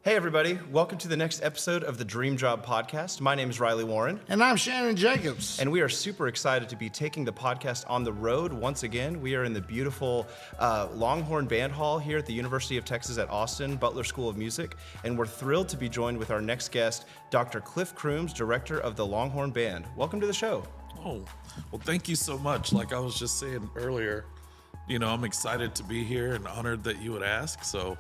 Hey everybody, welcome to the next episode of the Dream Job Podcast. My name is Riley Warren. And I'm Shannon Jacobs. And we are super excited to be taking the podcast on the road once again. We are in the beautiful Longhorn Band Hall here at the University of Texas at Austin, Butler School of Music. And we're thrilled to be joined with our next guest, Dr. Cliff Croomes, Director of the Longhorn Band. Welcome to the show. Oh, well, thank you so much. Like I was just saying earlier, I'm excited to be here and honored that you would ask. So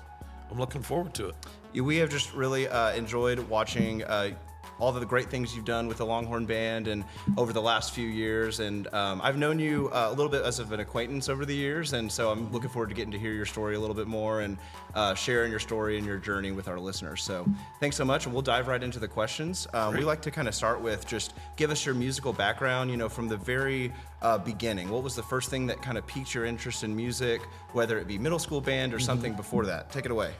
I'm looking forward to it. We have just really enjoyed watching all of the great things you've done with the Longhorn Band and over the last few years. And I've known you a little bit as of an acquaintance over the years. And so I'm looking forward to getting to hear your story a little bit more and sharing your story and your journey with our listeners. So thanks so much. And we'll dive right into the questions. We like to kind of start with just give us your musical background, from the very beginning. What was the first thing that kind of piqued your interest in music, whether it be middle school band or something before that? Take it away.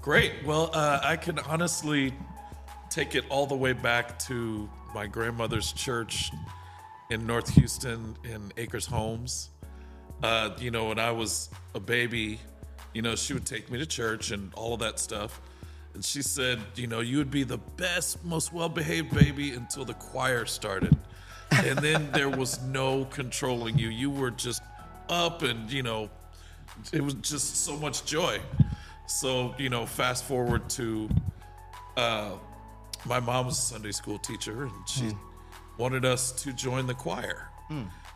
Great. Well, I can honestly take it all the way back to my grandmother's church in North Houston in Acres Homes. When I was a baby, she would take me to church and all of that stuff. And she said, you would be the best, most well-behaved baby until the choir started. And then there was no controlling you. You were just up and, it was just so much joy. So, fast forward to my mom was a Sunday school teacher, and she wanted us to join the choir.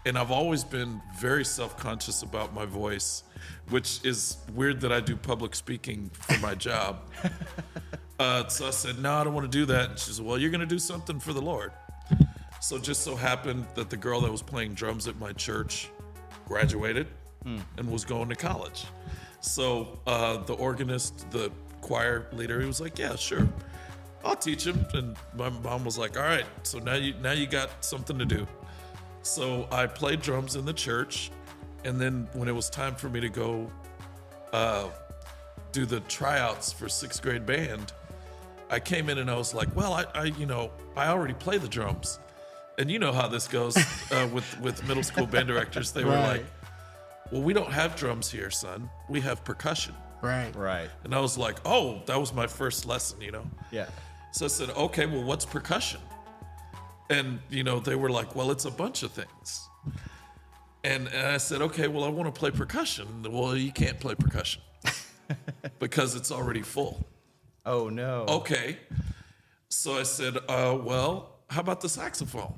And I've always been very self-conscious about my voice, which is weird that I do public speaking for my job. So I said, no, I don't want to do that. And she said, well, you're going to do something for the Lord. So it just so happened that the girl that was playing drums at my church graduated and was going to college. So the organist, the choir leader, he was like, yeah, sure, I'll teach him. And my mom was like, all right, so now you got something to do. So I played drums in the church. And then when it was time for me to go do the tryouts for sixth grade band, I came in and I was like, well, I already play the drums. And you know how this goes with middle school band directors. They were like, well, we don't have drums here, son. We have percussion. Right. And I was like, oh, that was my first lesson, Yeah. So I said, okay, well, what's percussion? And, they were like, well, it's a bunch of things. And I said, okay, well, I want to play percussion. Well, you can't play percussion because it's already full. Oh, no. Okay. So I said, well, how about the saxophone?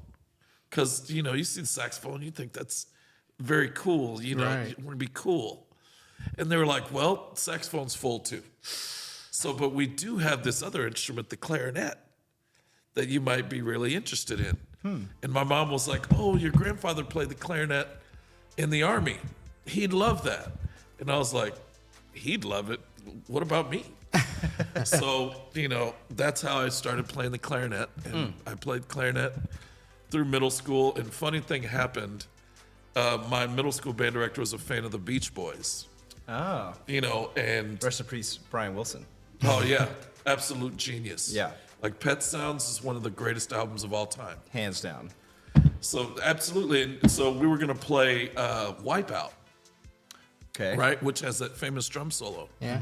Because, you see the saxophone, you think that's very cool, you want to be cool. And they were like, well, saxophone's full too. So, but we do have this other instrument, the clarinet, that you might be really interested in. And my mom was like, oh, your grandfather played the clarinet in the Army. He'd love that. And I was like, he'd love it. What about me? So, that's how I started playing the clarinet. And I played clarinet through middle school. And funny thing happened. My middle school band director was a fan of the Beach Boys. Oh. And Rest in peace, Brian Wilson. oh yeah, absolute genius. Yeah. Like Pet Sounds is one of the greatest albums of all time. Hands down. So absolutely. And so we were gonna play Wipeout, Okay. right? Which has that famous drum solo. Yeah.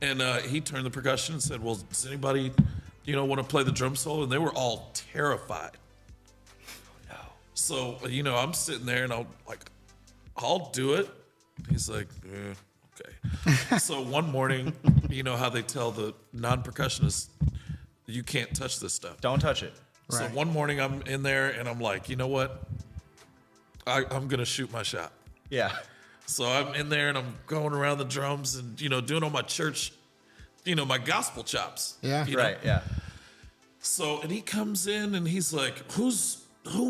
And he turned the percussion and said, well, does anybody, want to play the drum solo? And they were all terrified. So, I'm sitting there and I'll do it. He's like, okay. So one morning, you know how they tell the non-percussionists, you can't touch this stuff. Don't touch it. So one morning I'm in there and I'm like, you know what? I'm going to shoot my shot. Yeah. So I'm in there and I'm going around the drums and, doing all my church, my gospel chops. Yeah. Right, yeah. So, and he comes in and he's like, who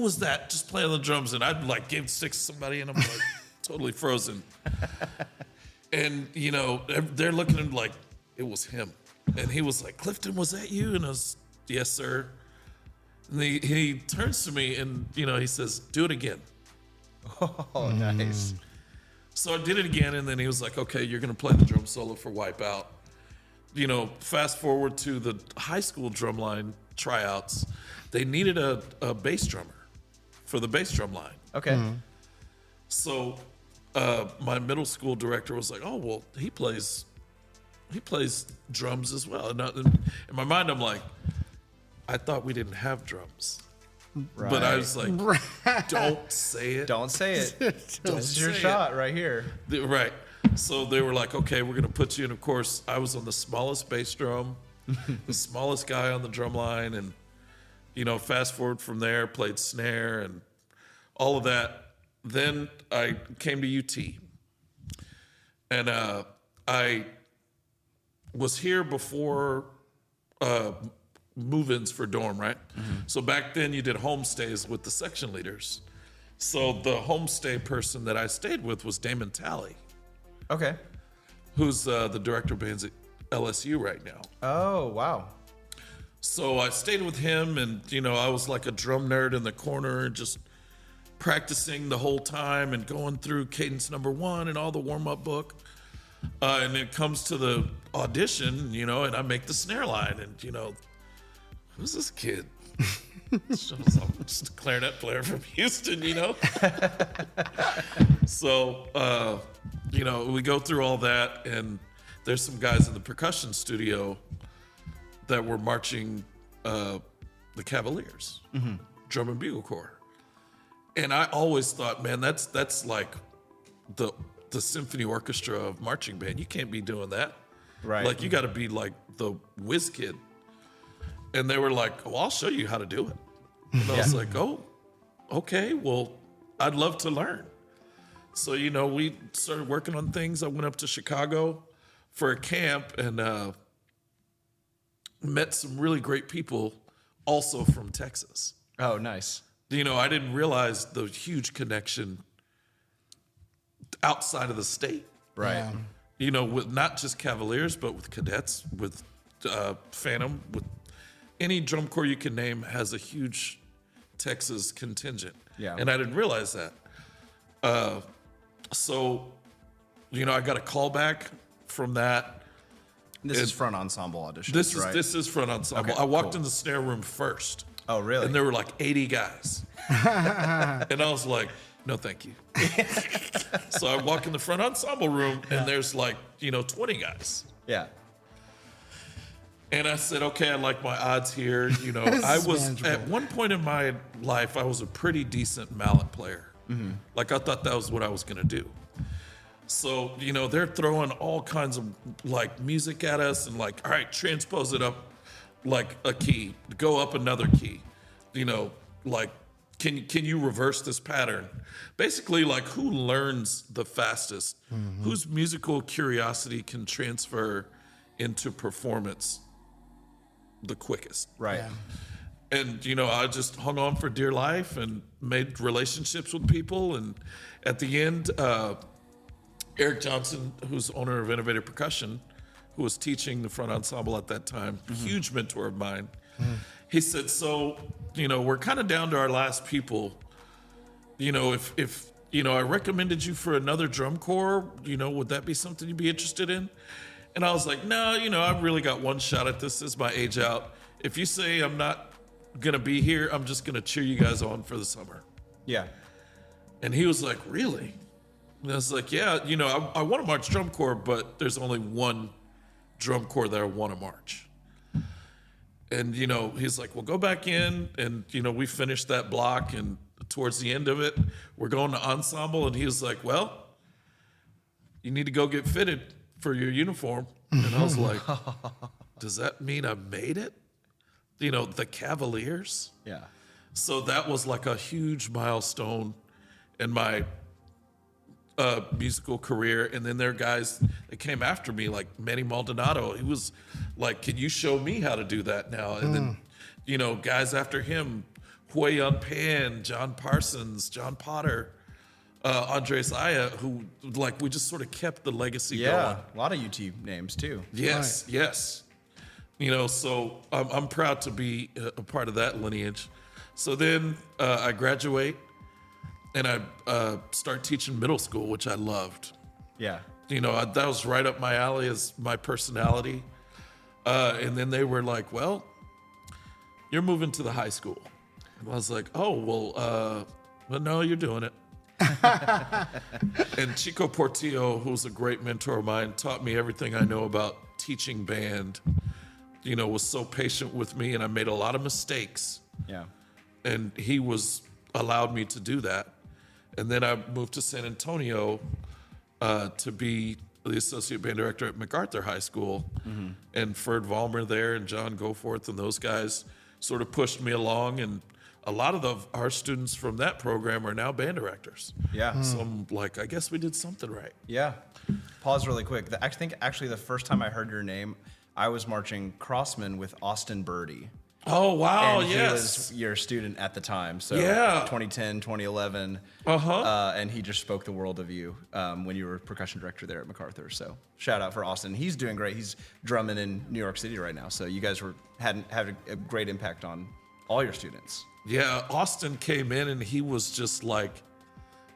was that just playing the drums? And I'd gave sticks to somebody and I'm like totally frozen. And, they're looking at him like it was him. And he was like, Clifton, was that you? And I was, yes, sir. And he turns to me and, he says, do it again. Oh, nice. So I did it again. And then he was like, okay, you're going to play the drum solo for Wipeout. Fast forward to the high school drumline tryouts. They needed a bass drummer for the bass drum line. Okay. So my middle school director was like, oh, well, he plays he plays drums as well. And in my mind, I'm like, I thought we didn't have drums. Right. But I was like, don't say it. Don't say it. This is your shot right here. Right. So they were like, okay, we're going to put you in. Of course, I was on the smallest bass drum, the smallest guy on the drum line. And, fast forward from there, played snare and all of that. Then I came to UT. And I was here before move-ins for dorm, right? Mm-hmm. So back then you did homestays with the section leaders. So the homestay person that I stayed with was Damon Talley. Okay. Who's the director of bands at LSU right now. Oh, wow. So I stayed with him and, I was like a drum nerd in the corner, just practicing the whole time and going through cadence number 1 and all the warm-up book. And it comes to the audition, and I make the snare line and, who's this kid? Just a clarinet player from Houston, So, we go through all that, and there's some guys in the percussion studio that were marching the Cavaliers, drum and bugle corps. And I always thought, man, that's like the symphony orchestra of marching band. You can't be doing that. Right. Like, you got to be like the whiz kid. And they were like, well, I'll show you how to do it. And I was like, oh, okay, well, I'd love to learn. So, we started working on things. I went up to Chicago for a camp and met some really great people also from Texas. Oh, nice. I didn't realize the huge connection outside of the state. Right. Yeah. With not just Cavaliers, but with cadets, with Phantom, with any drum corps you can name has a huge Texas contingent. Yeah. And I didn't realize that. So, I got a call back from that. This is front ensemble auditions, right? This is front ensemble. Okay, I walked in the snare room first. Oh, really? And there were like 80 guys. And I was like, no, thank you. So I walk in the front ensemble room and there's like, 20 guys. Yeah. And I said, okay, I like my odds here. I was, at one point in my life, I was a pretty decent mallet player. Mm-hmm. Like, I thought that was what I was going to do. So, they're throwing all kinds of, like, music at us and, like, all right, transpose it up, like, a key. Go up another key. Like, can you reverse this pattern? Basically, like, who learns the fastest? Mm-hmm. Whose musical curiosity can transfer into performance the quickest? Right. Yeah. And, I just hung on for dear life and made relationships with people. And at the end, Eric Johnson, who's owner of Innovative Percussion, who was teaching the front ensemble at that time, huge mentor of mine, he said, so, we're kind of down to our last people. If I recommended you for another drum corps, would that be something you'd be interested in? And I was like, no, I've really got one shot at this. This is my age out. If you say I'm not going to be here, I'm just going to cheer you guys on for the summer. Yeah. And he was like, really? And I was like, yeah, I want to march drum corps, but there's only one drum corps that I want to march. And, he's like, well, go back in. And, we finished that block. And towards the end of it, we're going to ensemble. And he was like, well, you need to go get fitted for your uniform. And I was like, does that mean I made it? The Cavaliers. Yeah. So that was like a huge milestone in my musical career. And then there are guys that came after me, like Manny Maldonado. He was like, can you show me how to do that now? And then, guys after him, Hue Yun Pan, John Parsons, John Potter, Andres Aya, who, like, we just sort of kept the legacy going. Yeah, a lot of UT names, too. Yes, right. Yes. So I'm proud to be a part of that lineage. So then I graduate and I start teaching middle school, which I loved. Yeah. That was right up my alley as my personality. And then they were like, well, you're moving to the high school. And I was like, oh, well, no, you're doing it. And Chico Portillo, who's a great mentor of mine, taught me everything I know about teaching band, was so patient with me, and I made a lot of mistakes. Yeah. And he allowed me to do that. And then I moved to San Antonio to be the associate band director at MacArthur High School. Mm-hmm. And Ferd Vollmer there and John Goforth and those guys sort of pushed me along. And a lot of our students from that program are now band directors. Yeah. So I'm like, I guess we did something right. Yeah. Pause really quick. I think actually the first time I heard your name, I was marching Crossman with Austin Birdie. Oh, wow, and yes. He was your student at the time. So yeah. 2010, 2011. And he just spoke the world of you when you were percussion director there at MacArthur. So shout out for Austin. He's doing great. He's drumming in New York City right now. So you guys had a great impact on all your students. Yeah, Austin came in and he was just like,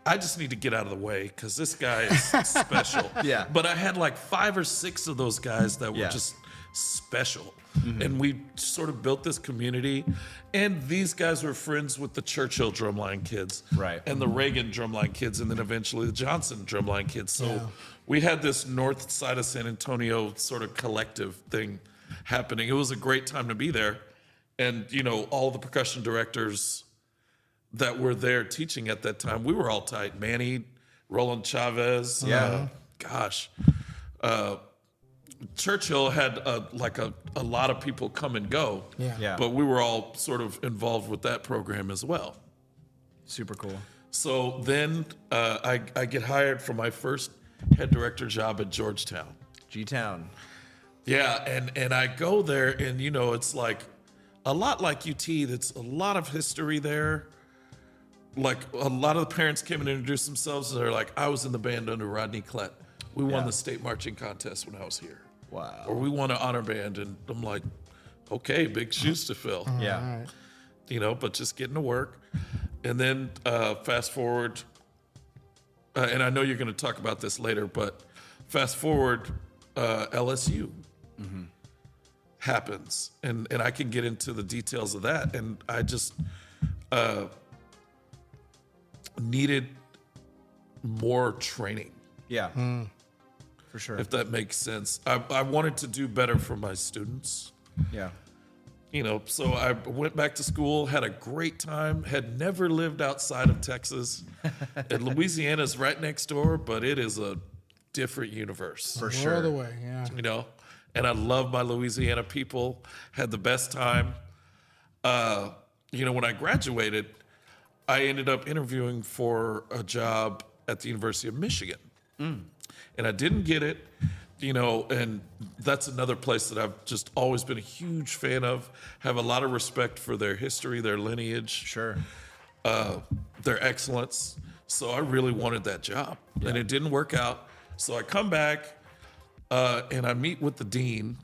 I just need to get out of the way because this guy is special. Yeah. But I had like 5 or 6 of those guys that were just special. Mm-hmm. And we sort of built this community. And these guys were friends with the Churchill drumline kids. Right. And the Reagan drumline kids. And then eventually the Johnson drumline kids. So we had this north side of San Antonio sort of collective thing happening. It was a great time to be there. And, all the percussion directors that were there teaching at that time, we were all tight. Manny, Roland Chavez. Yeah. Churchill had a lot of people come and go. Yeah. But we were all sort of involved with that program as well. Super cool. So then I get hired for my first head director job at Georgetown. G-Town. Yeah, and I go there and, it's like a lot like UT. That's a lot of history there. Like a lot of the parents came and introduced themselves and they're like, I was in the band under Rodney Klett. We won the state marching contest when I was here. Wow. Or we won an honor band. And I'm like, okay, big shoes to fill. Yeah. Right. But just getting to work. And then fast forward, and I know you're going to talk about this later, but fast forward, LSU happens. And I can get into the details of that. And I just needed more training. Yeah. For sure. If that makes sense. I wanted to do better for my students. Yeah. So I went back to school, had a great time, had never lived outside of Texas. And Louisiana's right next door, but it is a different universe. For sure. World away, yeah. And I love my Louisiana people, had the best time. When I graduated, I ended up interviewing for a job at the University of Michigan. And I didn't get it, and that's another place that I've just always been a huge fan of, have a lot of respect for their history, their lineage. Sure. Their excellence. So I really wanted that job, and it didn't work out. So I come back, and I meet with the dean,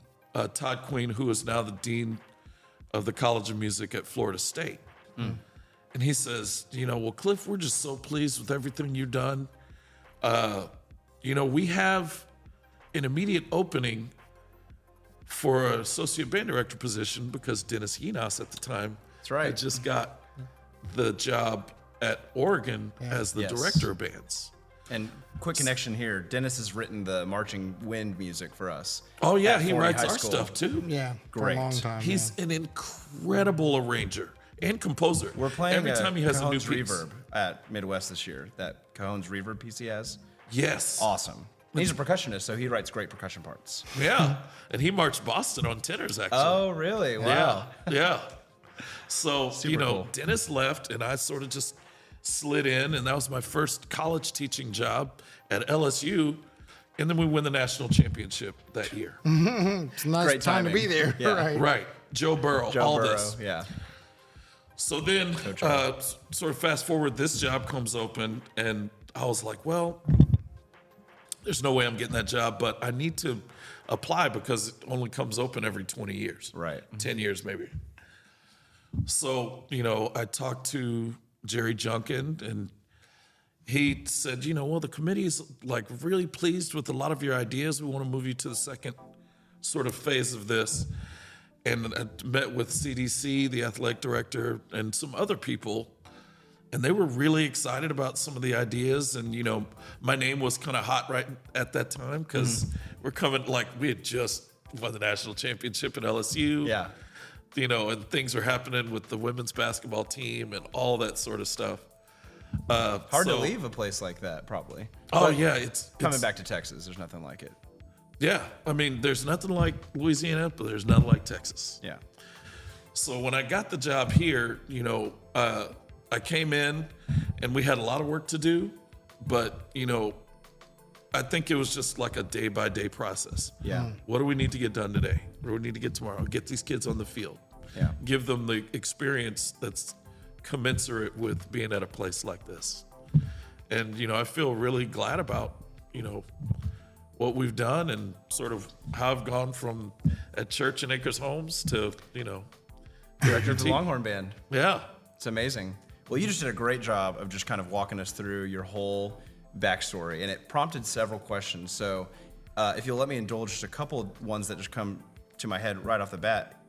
Todd Queen, who is now the dean of the College of Music at Florida State. And he says, well, Cliff, we're just so pleased with everything you've done. We have an immediate opening for an associate band director position because Dennis Yenos at the time had just got the job at Oregon as the director of bands. And quick connection here, Dennis has written the marching wind music for us. Oh, yeah, he Florida writes High our School. stuff too. Yeah, Great. for a long time. He's an incredible arranger and composer. We're playing every time he has a new Cajon's piece. Reverb at Midwest this year. That Cajon's Reverb piece he has. Yes. Awesome. He's a percussionist, so he writes great percussion parts. Yeah. And he marched Boston on tenors, actually. Oh, really? Wow. Yeah. So, Super cool. Dennis left and I sort of just slid in, and that was my first college teaching job at LSU. And then we win the national championship that year. It's a nice Great time to timing. be there. Yeah. Right. Joe Burrow, all Burrow, this. yeah. So then, sort of fast forward, this job comes open, and I was like, well, there's no way I'm getting that job, but I need to apply because it only comes open every 20 years. Right. 10 years, maybe. So, I talked to Jerry Junkin, and he said, well, the committee is like really pleased with a lot of your ideas. We want to move you to the second sort of phase of this. And I met with CDC, the athletic director, and some other people, and they were really excited about some of the ideas. And, my name was kind of hot right at that time because we're coming, we had just won the national championship at LSU. Yeah. You know, and things are happening with the women's basketball team and all that sort of stuff. Hard to leave a place like that, probably. Oh, But yeah. coming back to Texas, there's nothing like it. Yeah. I mean, there's nothing like Louisiana, but there's nothing like Texas. Yeah. So when I got the job here, you know, I came in and we had a lot of work to do, but, you know, I think it was just like a day by day process. Yeah. What do we need to get done today? What do we need to get tomorrow? Get these kids on the field. Yeah. Give them the experience that's commensurate with being at a place like this. And, you know, I feel really glad about, you know, what we've done and sort of how I've gone from at Church and Acres Homes to, you know, Director of the Longhorn Band. Yeah. It's amazing. Well, you just did a great job of just kind of walking us through your whole backstory, and it prompted several questions. So if you'll let me indulge just a couple ones that just come to my head right off the bat.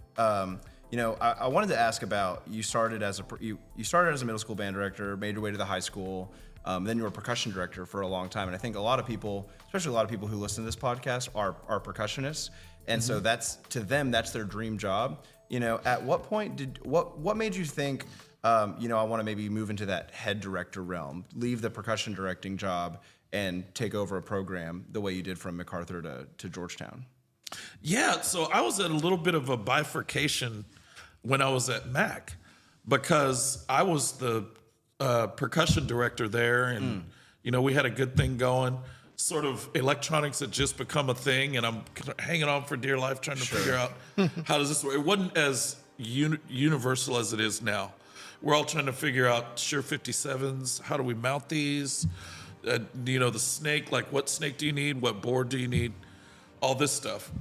You know, I wanted to ask about, you started as a middle school band director, made your way to the high school, then you were a percussion director for a long time. And I think a lot of people, especially a lot of people who listen to this podcast, are percussionists. And so that's, to them, that's their dream job. You know, at what point what made you think, you know, I want to maybe move into that head director realm, leave the percussion directing job and take over a program the way you did from MacArthur to Georgetown? Yeah, so I was at a little bit of a bifurcation when I was at Mac, because I was the percussion director there, and you know, we had a good thing going. Sort of electronics had just become a thing, and I'm hanging on for dear life trying to figure out how does this work. It wasn't as universal as it is now. We're all trying to figure out Shure 57s, how do we mount these? You know, the snake, like what snake do you need? What board do you need? All this stuff.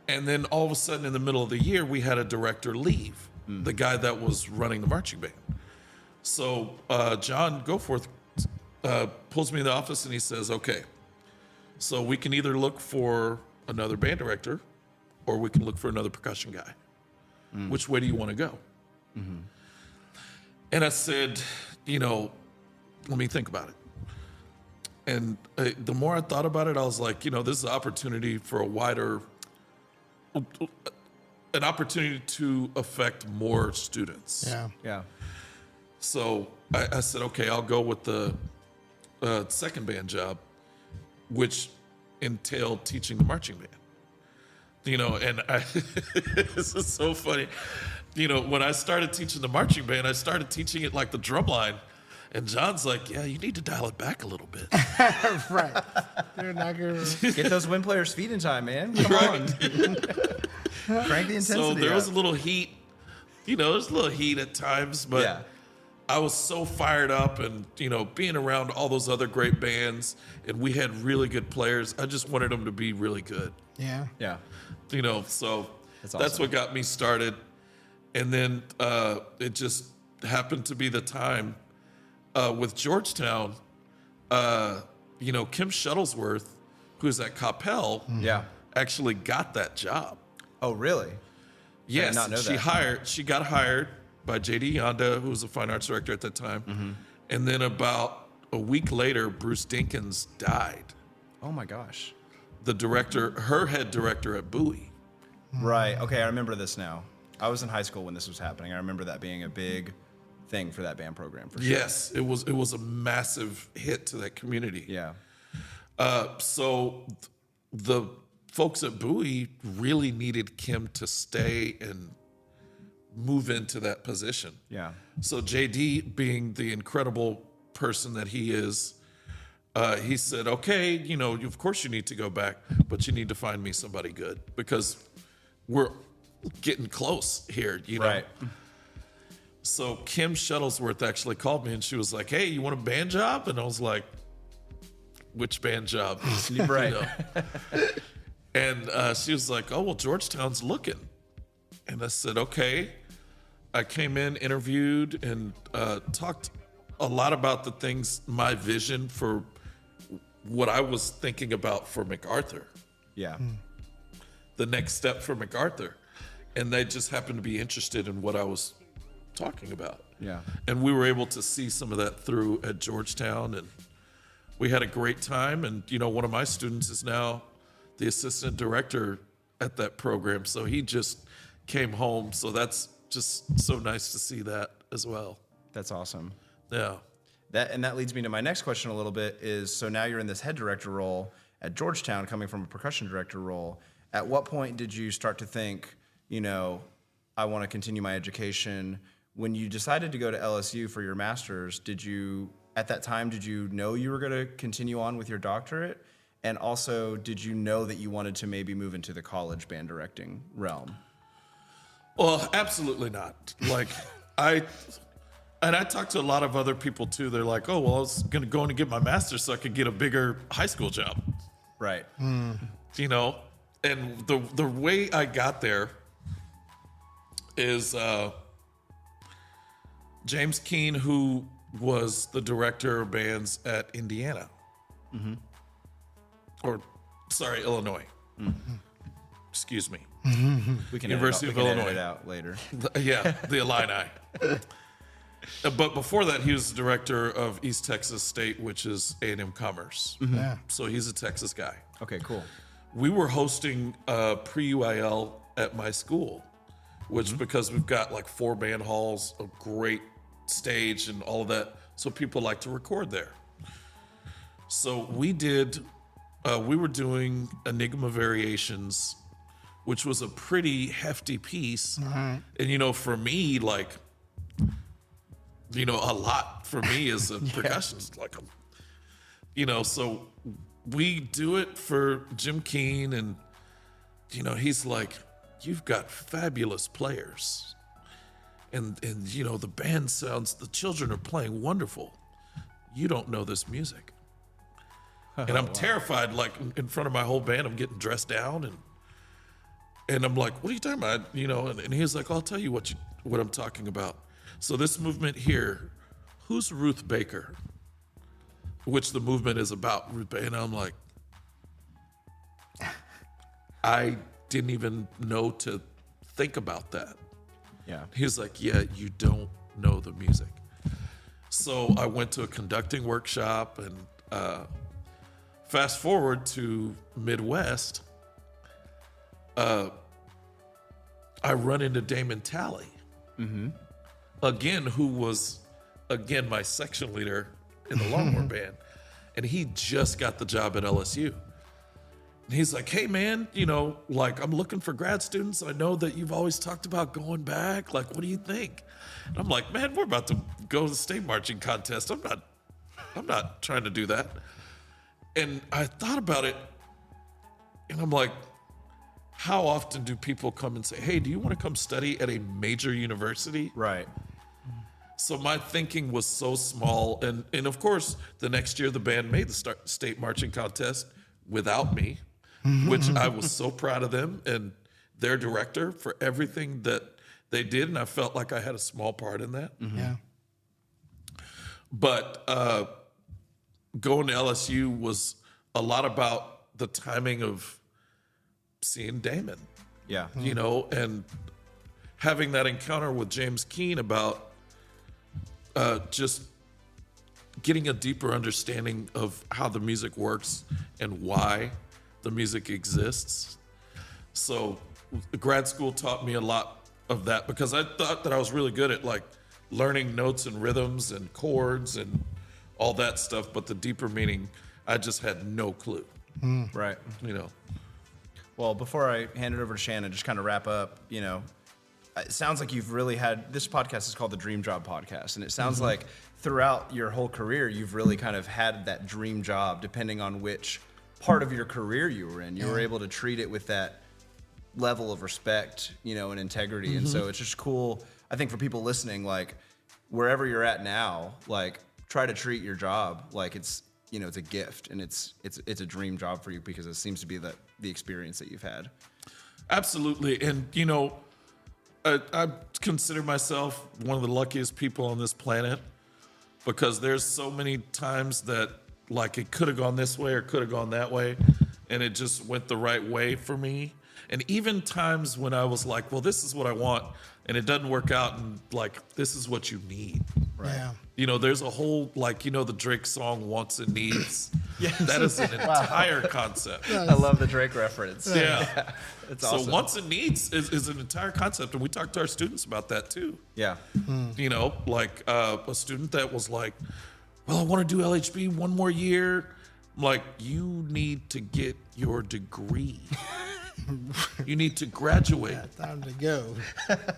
And then all of a sudden in the middle of the year, we had a director leave, the guy that was running the marching band. So John Goforth pulls me in the office and he says, okay, so we can either look for another band director or we can look for another percussion guy. Which way do you want to go? And I said, you know, let me think about it. And the more I thought about it, I was like, you know, this is an opportunity for an opportunity to affect more students. Yeah. Yeah. So I said, okay, I'll go with the second band job, which entailed teaching the marching band. You know, and this is so funny. You know, when I started teaching the marching band, I started teaching it like the drum line. And John's like, yeah, you need to dial it back a little bit. Right. They're not gonna... Get those wind players' feet in time, man. Come on. Crank the intensity So there was a up. little heat. You know, there's a little heat at times, but Yeah. I was so fired up, and, you know, being around all those other great bands, and we had really good players. I just wanted them to be really good. Yeah. Yeah. You know, so That's that's awesome. what got me started. And then it just happened to be the time with Georgetown. You know, Kim Shuttlesworth, who's at Coppell, Yeah. actually got that job. Oh, really? Yes, not know she got hired by J.D. Yonda, who was a fine arts director at that time. And then about a week later, Bruce Dinkins died. Oh my gosh. The director, her head director at Bowie. Right. Okay, I remember this now. I was in high school when this was happening. I remember that being a big thing for that band program, for sure. Yes, it was a massive hit to that community. Yeah. So the folks at Bowie really needed Kim to stay and move into that position. Yeah. So JD, being the incredible person that he is, he said, okay, you know, of course you need to go back, but you need to find me somebody good because we're getting close here, you know? Right. So Kim Shuttlesworth actually called me and she was like, hey, you want a band job? And I was like, which band job? Right. You know? And she was like, oh, well, Georgetown's looking. And I said, okay. I came in, interviewed, and talked a lot about the things, my vision for what I was thinking about for MacArthur, Yeah. the next step for MacArthur. And they just happened to be interested in what I was talking about. Yeah. And we were able to see some of that through at Georgetown, and we had a great time. And, you know, one of my students is now the assistant director at that program. So he just came home. So that's just so nice to see that as well. That's awesome. Yeah. That leads me to my next question a little bit is, so now you're in this head director role at Georgetown, coming from a percussion director role. At what point did you start to think, I want to continue my education? When you decided to go to LSU for your master's, at that time, did you know you were going to continue on with your doctorate? And also, did you know that you wanted to maybe move into the college band directing realm? Well, absolutely not. Like, I talked to a lot of other people too. They're like, oh, well, I was going to go in and get my master's so I could get a bigger high school job. Right. And the way I got there is James Keene, who was the director of bands at Indiana. Illinois. Excuse me. We can University of Illinois. edit it out later. Yeah, the Illini. But before that, he was the director of East Texas State, which is A&M Commerce. Yeah. So he's a Texas guy. Okay, cool. We were hosting pre-UIL at my school, which because we've got like 4 band halls, a great stage and all of that, so people like to record there. So we were doing Enigma Variations, which was a pretty hefty piece. And for me, like, a lot for me as a percussionist, like, so we do it for Jim Keene, and he's like, you've got fabulous players, and the band sounds, the children are playing wonderful. You don't know this music. And I'm terrified, like, in front of my whole band. I'm getting dressed down, and I'm like, what are you talking about? And he's like, I'll tell you what I'm talking about. So this movement here, who's Ruth Baker? Which the movement is about Ruth Baker. And I'm like, I didn't even know to think about that. Yeah. He's like, yeah, you don't know the music. So I went to a conducting workshop, and fast forward to Midwest, I run into Damon Talley, again, who was, my section leader in the Longhorn Band. And he just got the job at LSU. And he's like, hey, man, I'm looking for grad students. I know that you've always talked about going back. Like, what do you think? And I'm like, man, we're about to go to the state marching contest. I'm not trying to do that. And I thought about it, and I'm like, how often do people come and say, hey, do you want to come study at a major university? Right. So my thinking was so small. And of course, the next year the band made the state marching contest without me, which I was so proud of them and their director for everything that they did. And I felt like I had a small part in that. Yeah. But going to LSU was a lot about the timing of seeing Damon. Yeah. And having that encounter with James Keene about just getting a deeper understanding of how the music works and why the music exists. So grad school taught me a lot of that, because I thought that I was really good at like learning notes and rhythms and chords and all that stuff, but the deeper meaning, I just had no clue. Right. Well, before I hand it over to Shannon, just kind of wrap up, it sounds like you've really had, this podcast is called the Dream Job Podcast, and it sounds like throughout your whole career, you've really kind of had that dream job, depending on which part of your career you were in. You were able to treat it with that level of respect, and integrity. And so it's just cool, I think, for people listening, like, wherever you're at now, like, try to treat your job like it's a gift, and it's a dream job for you, because it seems to be the experience that you've had. Absolutely. And I consider myself one of the luckiest people on this planet, because there's so many times that like it could have gone this way or could have gone that way, and it just went the right way for me. And even times when I was like, well, this is what I want, and it doesn't work out, and like, this is what you need. Yeah. You know, there's a whole, like, you know, the Drake song, Wants and Needs. Yes. That is an entire concept. I love the Drake reference. Yeah. It's So awesome. Wants and Needs is an entire concept, and we talk to our students about that too. Yeah. You know, like a student that was like, well, I want to do LHB one more year. I'm like, you need to get your degree. You need to graduate. Time to go.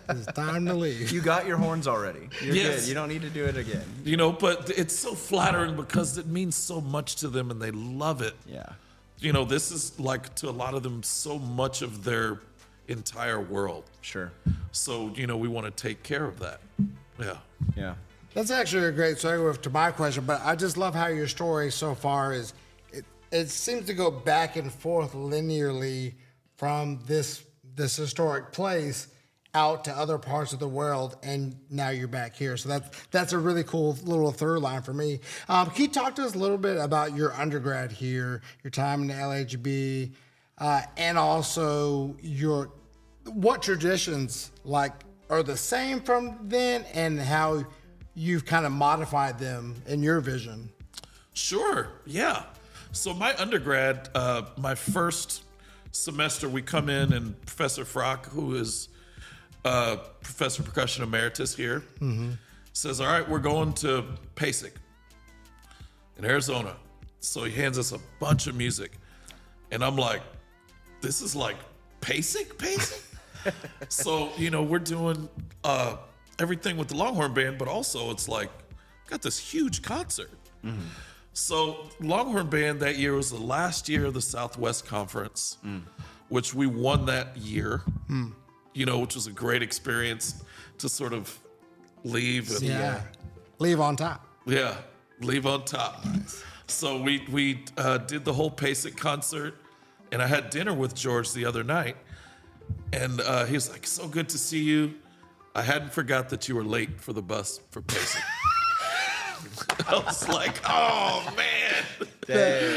It's time to leave. You got your horns already. You're Yes. good. You don't need to do it again. You know, but it's so flattering because it means so much to them and they love it. Yeah. You know, this is like to a lot of them so much of their entire world. Sure. So, you know, we want to take care of that. Yeah. Yeah. That's actually a great segue to my question, but I just love how your story so far is. It seems to go back and forth linearly from this historic place out to other parts of the world, and now you're back here. So that's a really cool little through line for me. Can you talk to us a little bit about your undergrad here, your time in the LHB, and also what traditions like are the same from then, and how you've kind of modified them in your vision? Sure. Yeah. So my undergrad, my first semester, we come in and Professor Frock, who is Professor of Percussion Emeritus here, says, all right, we're going to PASIC in Arizona. So he hands us a bunch of music. And I'm like, this is like PASIC? So, you know, we're doing everything with the Longhorn Band, but also it's like, got this huge concert. So Longhorn Band that year was the last year of the Southwest Conference, which we won that year, you know, which was a great experience to sort of leave. And, Leave on top. yeah, leave on top. So we did the whole PASIC concert, and I had dinner with George the other night, and he was like, so good to see you. I hadn't forgot that you were late for the bus for PASIC. I was like, oh, man.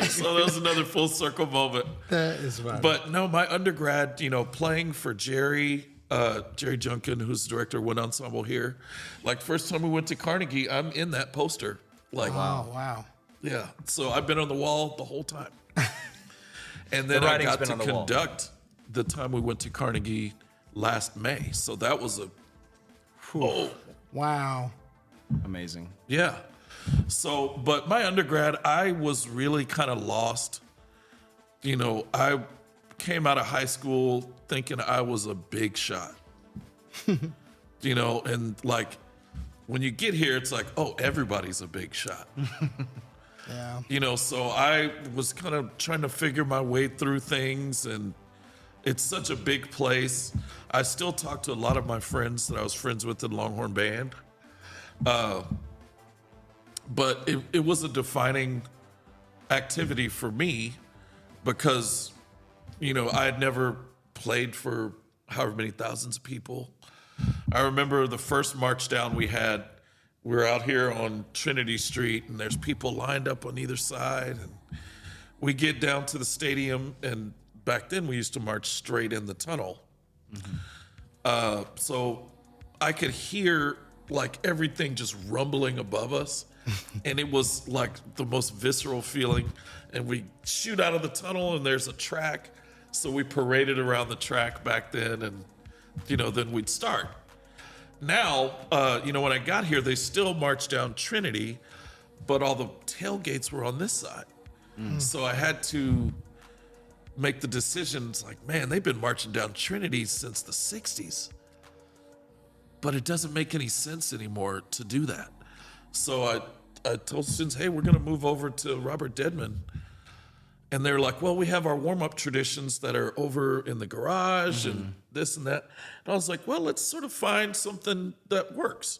So that was another full circle moment. That is funny. But no, my undergrad, you know, playing for Jerry Junkin, who's the director of Wind Ensemble here. Like, first time we went to Carnegie, I'm in that poster. Like, wow. yeah. So I've been on the wall the whole time. And then The I writing's got been to on the wall. conduct the time we went to Carnegie last May. So that was Wow. Amazing. yeah. So, but my undergrad, I was really kind of lost. You know, I came out of high school thinking I was a big shot. You know, and like when you get here, it's like, oh, everybody's a big shot. Yeah. You know, so I was kind of trying to figure my way through things, and it's such a big place. I still talk to a lot of my friends that I was friends with in Longhorn Band. But it was a defining activity for me because, you know, I had never played for however many thousands of people. I remember the first march down we were out here on Trinity Street, and there's people lined up on either side. And we get down to the stadium, and back then we used to march straight in the tunnel. So I could hear like everything just rumbling above us. And it was like the most visceral feeling. And we shoot out of the tunnel, and there's a track. So we paraded around the track back then, and, you know, then we'd start. Now, you know, when I got here, they still marched down Trinity, but all the tailgates were on this side. So I had to make the decisions like, man, they've been marching down Trinity since the 60s. But it doesn't make any sense anymore to do that. So I told students, hey, we're going to move over to Robert Dedman. And they're like, well, we have our warm-up traditions that are over in the garage and this and that. And I was like, well, let's sort of find something that works.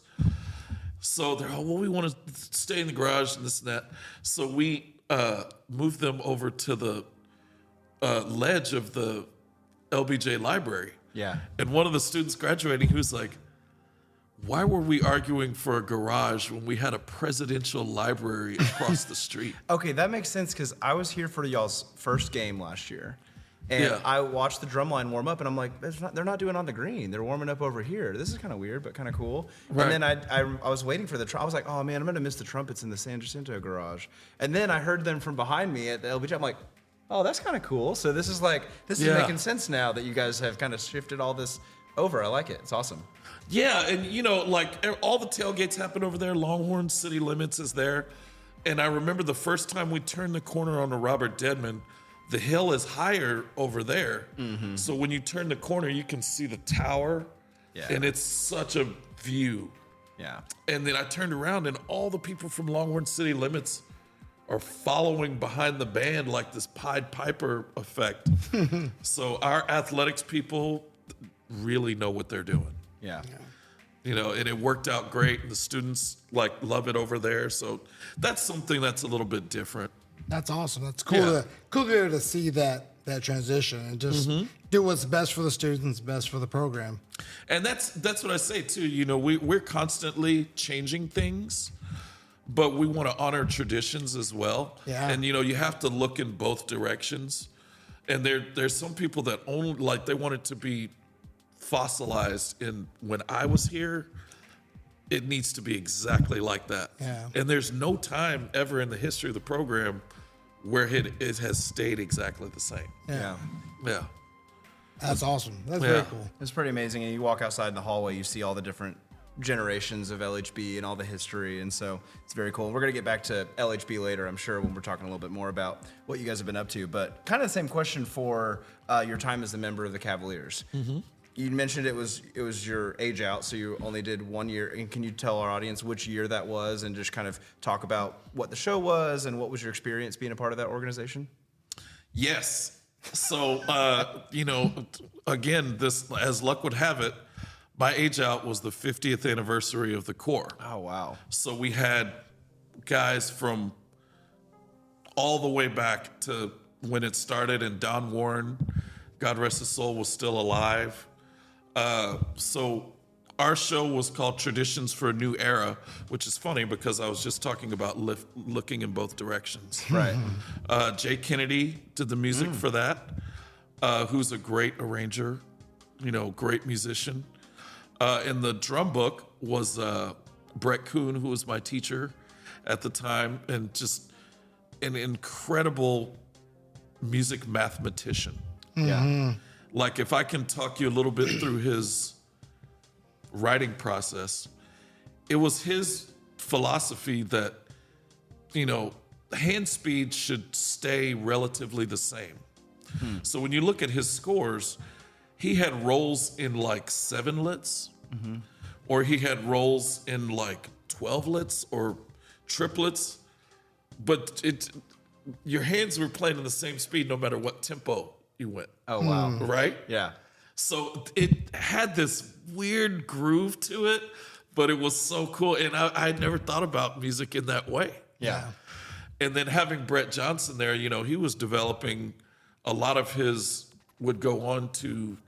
So they're, oh, well, we want to stay in the garage and this and that. So we moved them over to the ledge of the LBJ library. Yeah. And one of the students graduating, he was like, why were we arguing for a garage when we had a presidential library across the street? Okay, that makes sense because I was here for y'all's first game last year. And Yeah. I watched the drum line warm up, and I'm like, they're not doing it on the green. They're warming up over here. This is kind of weird, but kind of cool. Right. And then I was waiting for I was like, oh man, I'm gonna miss the trumpets in the San Jacinto garage. And then I heard them from behind me at the LBJ. I'm like, oh, that's kind of cool. So this is Yeah. making sense now that you guys have kind of shifted all this over. I like it. It's awesome. Yeah, and like all the tailgates happen over there. Longhorn City Limits is there. And I remember the first time we turned the corner onto Robert Dedman, the hill is higher over there. Mm-hmm. So when you turn the corner, you can see the tower. Yeah. And it's such a view. Yeah. And then I turned around and all the people from Longhorn City Limits are following behind the band like this Pied Piper effect. So our athletics people really know what they're doing. Yeah. And it worked out great. The students love it over there. So that's something that's a little bit different. That's awesome. That's cool. Yeah. Cool to be able to see that transition and just do what's best for the students, best for the program. And that's what I say too. We're constantly changing things, but we want to honor traditions as well. Yeah. And you have to look in both directions. And there's some people that only they want it to be fossilized in when I was here. It needs to be exactly like that. Yeah. And there's no time ever in the history of the program where it has stayed exactly the same. Yeah. Yeah. That's awesome. That's very cool. It's pretty amazing. And you walk outside in the hallway, you see all the different generations of LHB and all the history. And so it's very cool. We're going to get back to LHB later, I'm sure, when we're talking a little bit more about what you guys have been up to. But kind of the same question for your time as a member of the Cavaliers. Mm-hmm. You mentioned it was your age out, so you only did 1 year. And can you tell our audience which year that was and just kind of talk about what the show was and what was your experience being a part of that organization? Yes. So, again, this, as luck would have it, my age out was the 50th anniversary of the Corps. Oh, wow. So we had guys from all the way back to when it started, and Don Warren, God rest his soul, was still alive. So our show was called Traditions for a New Era, which is funny because I was just talking about looking in both directions. Right. Jay Kennedy did the music for that, who's a great arranger, great musician. And the drum book was Brett Kuhn, who was my teacher at the time, and just an incredible music mathematician. Yeah. Like, if I can talk you a little bit through his writing process, it was his philosophy that, hand speed should stay relatively the same. So when you look at his scores, he had rolls in 7-lits, or he had rolls in 12-lits or triplets, but your hands were playing in the same speed no matter what tempo you went. Oh, wow. Right? Yeah. So it had this weird groove to it, but it was so cool. And I never thought about music in that way. Yeah. And then having Brett Johnson there, he was developing a lot of would go on to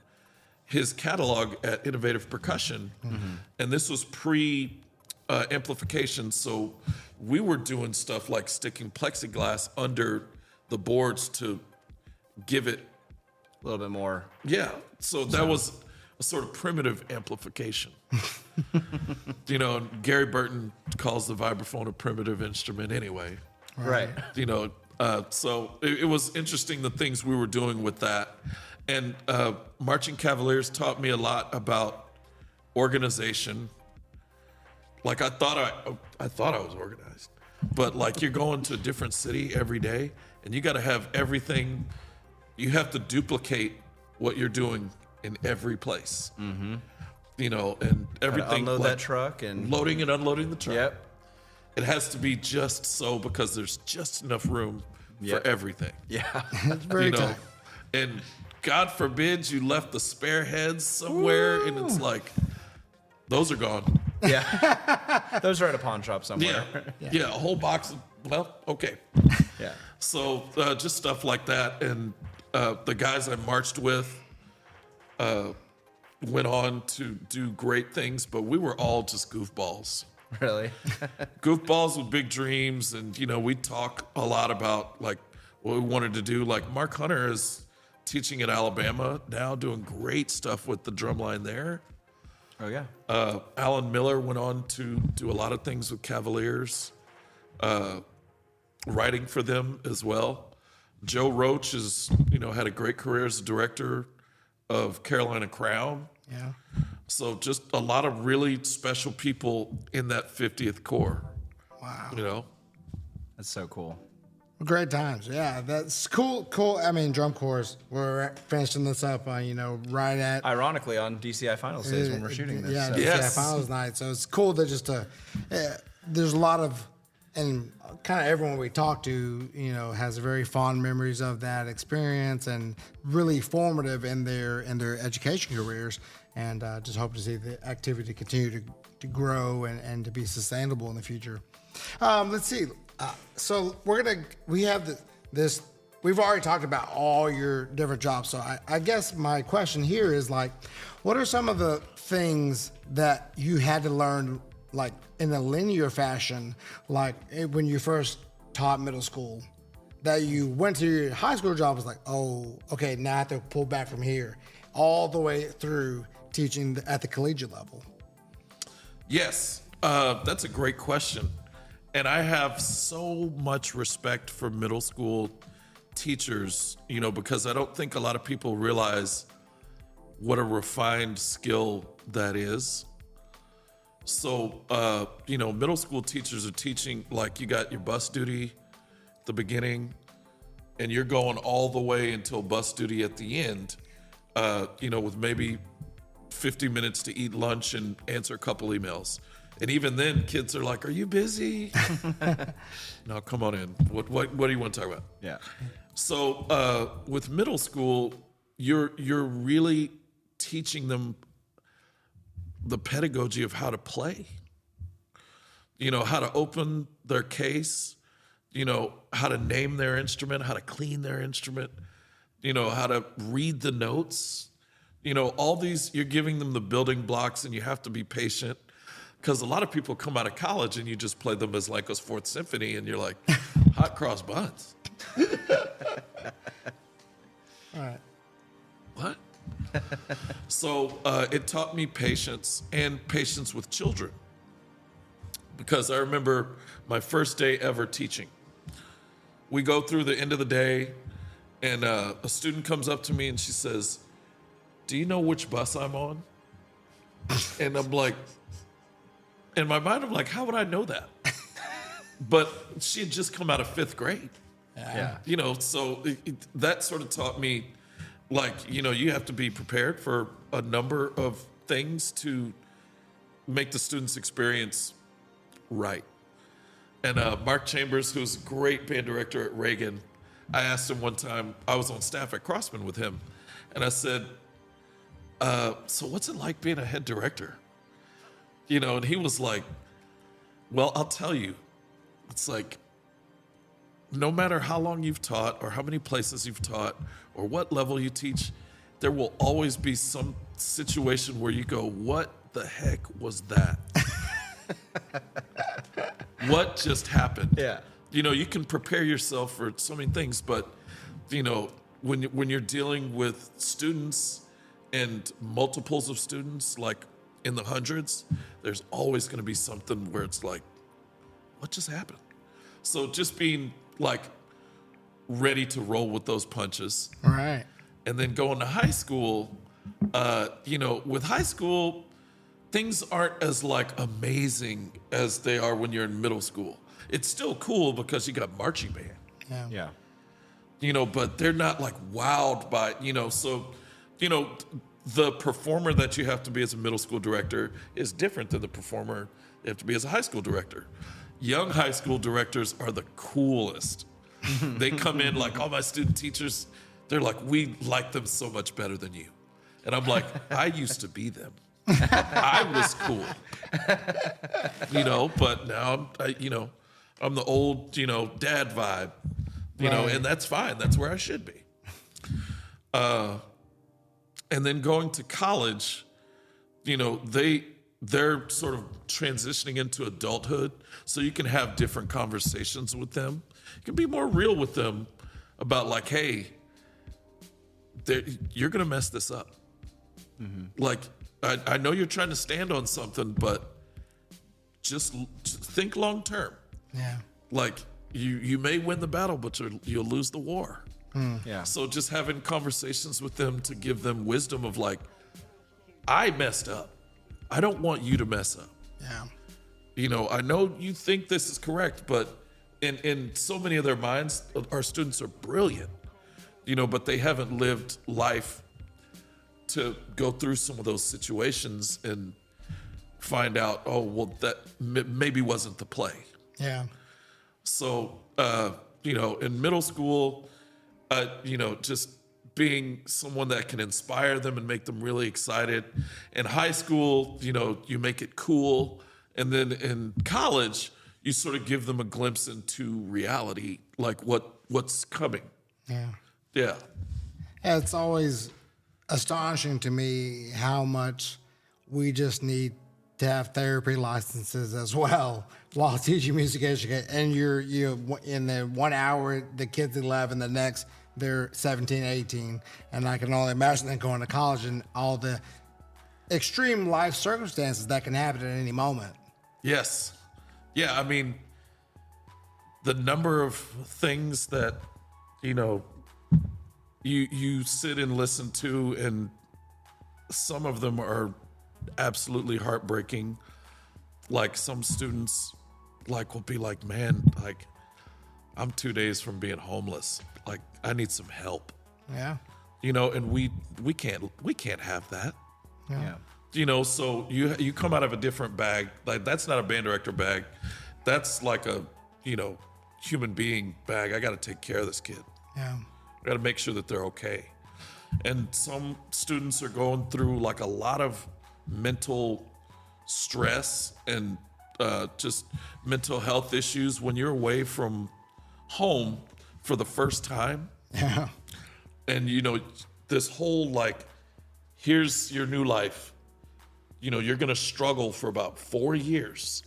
his catalog at Innovative Percussion. Mm-hmm. And this was pre-amplification. So we were doing stuff like sticking plexiglass under the boards to give it A little bit more. Yeah. So that was a sort of primitive amplification. Gary Burton calls the vibraphone a primitive instrument anyway. Right. So it was interesting the things we were doing with that. And Marching Cavaliers taught me a lot about organization. I thought I was organized, but you're going to a different city every day, and you got to have everything. You have to duplicate what you're doing in every place. Mm-hmm. And everything. Unload that truck and loading and unloading the truck. Yep. It has to be just so because there's just enough room for everything. Yeah. That's very tight. And God forbid you left the spare heads somewhere, and it's those are gone. Yeah. Those are at a pawn shop somewhere. Yeah, a whole box of, okay. Yeah. So just stuff like that. And the guys I marched with went on to do great things, but we were all just goofballs. Really? Goofballs with big dreams. And, we talk a lot about what we wanted to do. Mark Hunter is teaching at Alabama now, doing great stuff with the drumline there. Oh yeah. Alan Miller went on to do a lot of things with Cavaliers, writing for them as well. Joe Roach is, had a great career as a director of Carolina Crown. Yeah. So just a lot of really special people in that 50th corps. Wow. That's so cool. Great times. Yeah, that's cool. Cool. I mean, drum corps. We're finishing this up, right at. Ironically, on DCI Finals days when we're shooting this. Yeah, so. DCI Yes. Finals night. So it's cool to just there's a lot of, and kind of everyone we talk to, has very fond memories of that experience and really formative in their education careers. And just hope to see the activity continue to grow and to be sustainable in the future. Let's see. So we have this. We've already talked about all your different jobs. So I guess my question here is what are some of the things that you had to learn in a linear fashion, when you first taught middle school, that you went to your high school job was oh, okay, now I have to pull back from here all the way through teaching at the collegiate level? Yes, that's a great question. And I have so much respect for middle school teachers, because I don't think a lot of people realize what a refined skill that is. So, middle school teachers are teaching, you got your bus duty at the beginning, and you're going all the way until bus duty at the end, with maybe 50 minutes to eat lunch and answer a couple emails. And even then, kids are like, "Are you busy?" No, come on in. What do you want to talk about? Yeah. So with middle school, you're really teaching them the pedagogy of how to play. How to open their case. How to name their instrument, how to clean their instrument. How to read the notes. All these, you're giving them the building blocks, and you have to be patient. Because a lot of people come out of college and you just play them as a Fourth Symphony, and you're like, hot cross buns. All right. What? So it taught me patience and patience with children. Because I remember my first day ever teaching. We go through the end of the day, and a student comes up to me and she says, "Do you know which bus I'm on?" And I'm like, in my mind, I'm like, how would I know that? But she had just come out of 5th grade. Yeah. So that sort of taught me, you have to be prepared for a number of things to make the student's experience right. And Mark Chambers, who's a great band director at Reagan, I asked him one time, I was on staff at Crossman with him, and I said, so what's it like being a head director? And he was like, well, I'll tell you, it's no matter how long you've taught or how many places you've taught or what level you teach, there will always be some situation where you go, what the heck was that? What just happened? Yeah. You can prepare yourself for so many things, but, when you're dealing with students and multiples of students, in the hundreds, there's always going to be something where it's what just happened? So just being ready to roll with those punches. All right. And then going to high school, with high school, things aren't as amazing as they are when you're in middle school. It's still cool because you got marching band. Yeah. Yeah. But they're not wowed by, so, the performer that you have to be as a middle school director is different than the performer you have to be as a high school director. Young high school directors are the coolest. They come in all my student teachers, they're we like them so much better than you. And I'm like, I used to be them. I was cool. But now I'm the old, dad vibe, and that's fine. That's where I should be. And then going to college, they're sort of transitioning into adulthood, so you can have different conversations with them. You can be more real with them about hey, you're going to mess this up. Like, I know you're trying to stand on something, but just think long term. Yeah. Like, you may win the battle, but you'll lose the war. Yeah. So just having conversations with them to give them wisdom of like, I messed up. I don't want you to mess up. Yeah. You know, I know you think this is correct, but in so many of their minds, our students are brilliant, you know, but they haven't lived life to go through some of those situations and find out, oh, well, that maybe wasn't the play. Yeah. So, you know, in middle school, you know, just being someone that can inspire them and make them really excited. In high school, you know, you make it cool. And then in college, you sort of give them a glimpse into reality, like what's coming. Yeah. Yeah. Yeah, it's always astonishing to me how much we just need to have therapy licenses as well while teaching music education. And you're in the 1 hour, the kid's 11, the next they're 17, 18. And I can only imagine them going to college and all the extreme life circumstances that can happen at any moment. Yes. Yeah, I mean, the number of things that, you know, you sit and listen to, and some of them are absolutely heartbreaking. Like, some students like will be like, man, like, I'm 2 days from being homeless. Like, I need some help. Yeah. You know, and we can't have that. Yeah. You know, so you come out of a different bag. Like, that's not a band director bag. That's like a, you know, human being bag. I got to take care of this kid. Yeah. I got to make sure that they're okay. And some students are going through like a lot of mental stress and just mental health issues when you're away from home for the first time. Yeah. And, you know, this whole like, here's your new life. You know, you're going to struggle for about 4 years.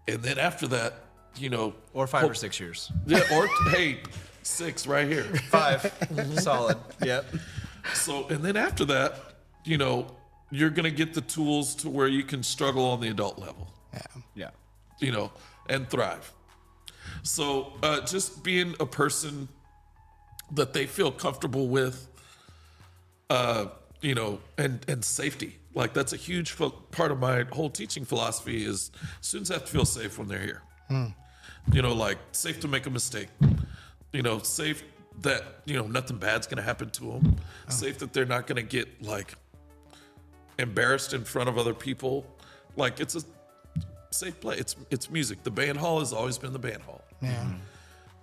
And then after that, you know. Or 5 or 6 years. Yeah, or, hey, 6 right here. 5. Solid. Yep. So, and then after that, you know, you're going to get the tools to where you can struggle on the adult level. Yeah. Yeah. You know, and thrive. So just being a person that they feel comfortable with, you know, and safety. Like, that's a huge part of my whole teaching philosophy is students have to feel safe when they're here. You know, like, safe to make a mistake. You know, safe that, you know, nothing bad's going to happen to them. Safe that they're not going to get, like, embarrassed in front of other people. Like, it's a safe play. It's music. The band hall has always been the band hall. Yeah.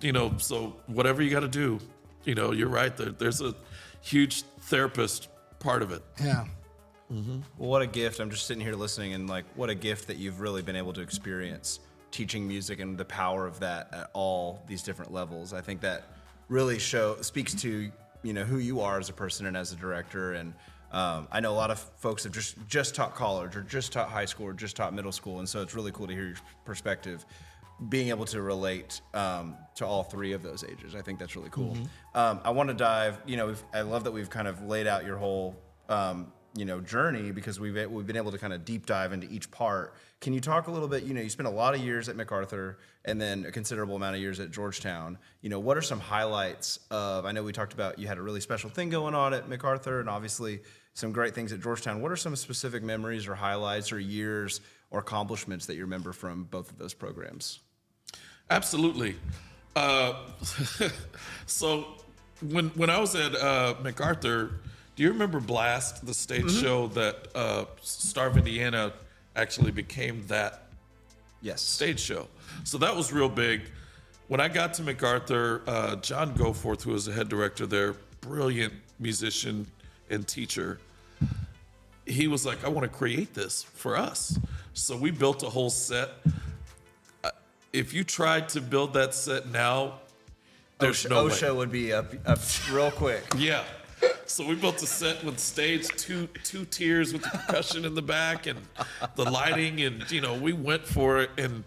You know, so whatever you got to do, you know, you're right. There's a huge therapist part of it. Yeah. Well, what a gift. I'm just sitting here listening, and like, what a gift that you've really been able to experience teaching music and the power of that at all these different levels. I think that really speaks to, you know, who you are as a person and as a director. And I know a lot of folks have just taught college or just taught high school or just taught middle school. And so it's really cool to hear your perspective, being able to relate to all three of those ages. I think that's really cool. I want to dive, you know, I love that we've kind of laid out your whole, you know, journey, because we've been able to kind of deep dive into each part. Can you talk a little bit, you know, you spent a lot of years at MacArthur and then a considerable amount of years at Georgetown. You know, what are some highlights of, I know we talked about you had a really special thing going on at MacArthur and obviously some great things at Georgetown. What are some specific memories or highlights or years or accomplishments that you remember from both of those programs? Absolutely. So when I was at MacArthur, do you remember Blast, the stage show that Star of Indiana actually became that stage show? So that was real big. When I got to MacArthur, John Goforth, who was the head director there, brilliant musician and teacher, he was like, I want to create this for us. So we built a whole set. If you tried to build that set now, there's no way. OSHA would be up real quick. Yeah. So we built a set with stage, two tiers with the percussion in the back and the lighting, and you know, we went for it. And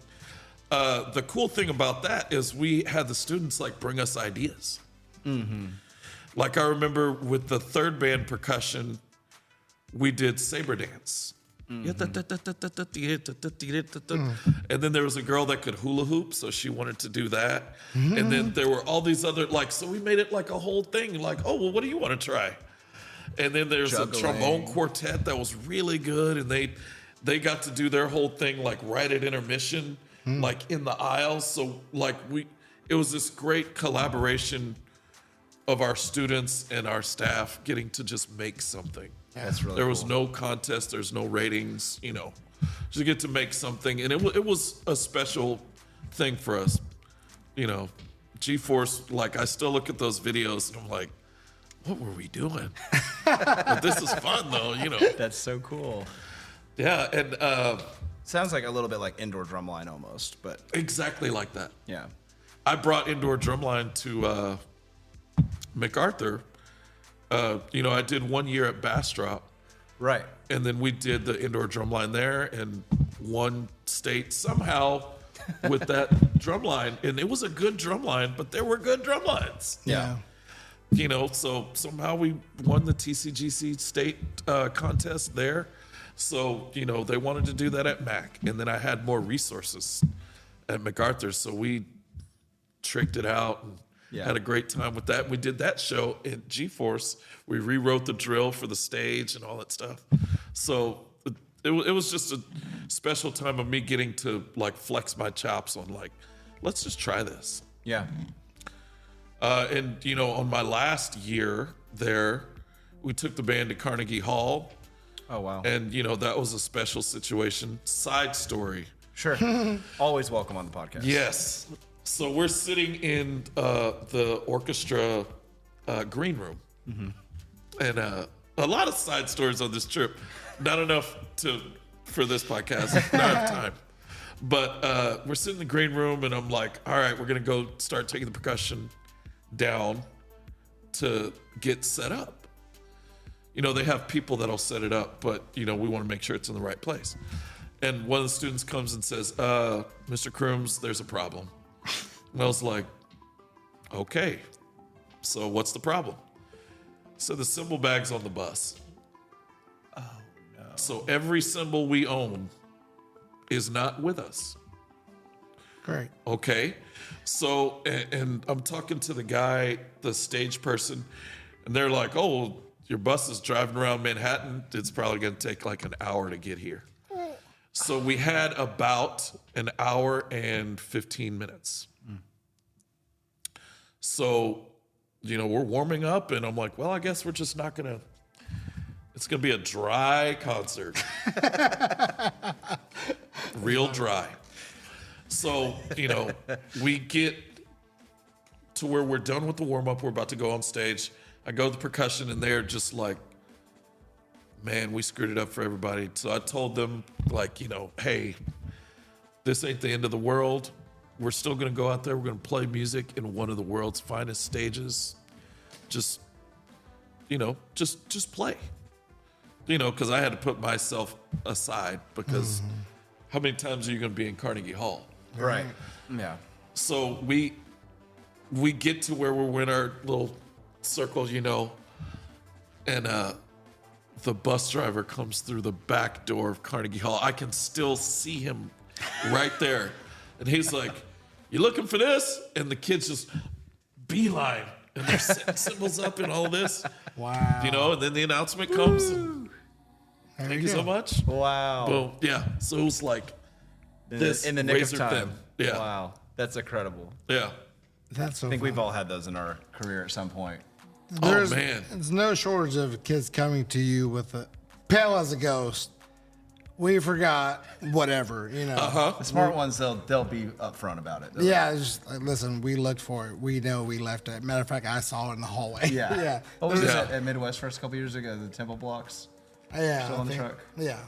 the cool thing about that is we had the students like bring us ideas. Like I remember with the third band percussion, we did saber dance. And then there was a girl that could hula hoop, so she wanted to do that. And then there were all these other, like, so we made it like a whole thing. Like, oh, well, what do you want to try? And then there's a trombone quartet that was really good, and they got to do their whole thing like right at intermission, like in the aisles. So like it was this great collaboration of our students and our staff getting to just make something. That's really There was cool. no contest, there's no ratings, just get to make something. And it was a special thing for us. G-Force, like I still look at those videos and I'm like, what were we doing? But this is fun though, That's so cool. Yeah, and Sounds like a little bit like indoor drumline almost, but exactly like that. yeah. I brought indoor drumline to MacArthur. I did 1 year at Bastrop, Right. and then we did the indoor drumline there and won state somehow with that drumline. And it was a good drumline, but there were good drumlines. Yeah. So somehow we won the TCGC state contest there. So, they wanted to do that at Mac. And then I had more resources at MacArthur. So we tricked it out and had a great time with that. We did that show in G-Force. We rewrote the drill for the stage and all that stuff. So it was just a special time of me getting to like flex my chops on like, let's just try this. Yeah. And on my last year there, we took the band to Carnegie Hall. Oh, wow. And, that was a special situation. Side story. Sure. Always welcome on the podcast. Yes. So we're sitting in the orchestra green room. And a lot of side stories on this trip. Not enough for this podcast. Not enough time. But we're sitting in the green room, and I'm like, all right, we're going to go start taking the percussion down to get set up. They have people that'll set it up, but, we want to make sure it's in the right place. And one of the students comes and says, Mr. Croomes, there's a problem. And I was like, okay, so what's the problem? So the cymbal bag's on the bus. Oh, no. So every cymbal we own is not with us. Great. Okay. So, and I'm talking to the guy, the stage person, and they're like, oh, well, your bus is driving around Manhattan. It's probably going to take like an hour to get here. So we had about an hour and 15 minutes. So, we're warming up, and I'm like, well, I guess we're just not going to, it's going to be a dry concert. Real dry. So, we get to where we're done with the warm up. We're about to go on stage. I go to the percussion, and they're just like, man, we screwed it up for everybody. So I told them, like, hey, this ain't the end of the world. We're still going to go out there. We're going to play music in one of the world's finest stages. Just play. Because I had to put myself aside because how many times are you going to be in Carnegie Hall? Right. Yeah. So we get to where we're in our little circle, and the bus driver comes through the back door of Carnegie Hall. I can still see him right there. And he's like, you looking for this? And the kids just beeline. And they're setting cymbals up and all this. Wow. And then the announcement comes. And, There thank you so much. Wow. Boom. Yeah. So it was like this in the nick of razor time. thin. Yeah. Wow. That's incredible. Yeah. That's so I think fun. we've all had those in our career at some point. Oh, man. There's no shortage of kids coming to you with a pale as a ghost. We forgot, whatever, Uh-huh. The smart ones, they'll be upfront about it. Yeah, it's just like, listen, we looked for it. We know we left it. Matter of fact, I saw it in the hallway. Yeah. yeah. What was Yeah. that at Midwest First a couple years ago? The temple blocks. Yeah. Still I on the think- truck? Yeah.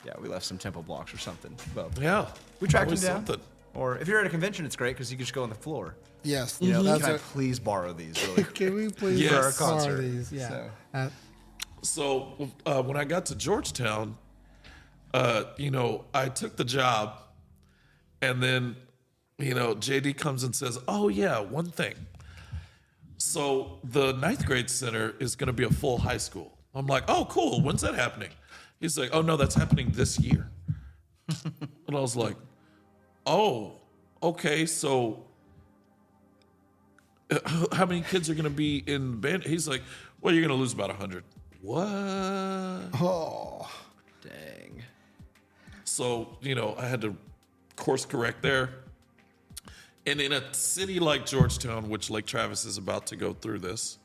Yeah, we left some temple blocks or something. Well, Yeah. we tracked them Always down. something. Or if you're at a convention, it's great because you can just go on the floor. Yes. Can I what- please borrow these really quick? Can we please Yes. For our borrow concert. these? Yeah. So. So when I got to Georgetown, I took the job, and then, JD comes and says, "Oh yeah, one thing." So the ninth grade center is going to be a full high school. I'm like, oh, cool. When's that happening? He's like, oh, no, that's happening this year. And I was like, oh, okay. So how many kids are going to be in the band? He's like, well, you're going to lose about 100. What? Oh, Dang. So, I had to course correct there. And in a city like Georgetown, which Lake Travis is about to go through this,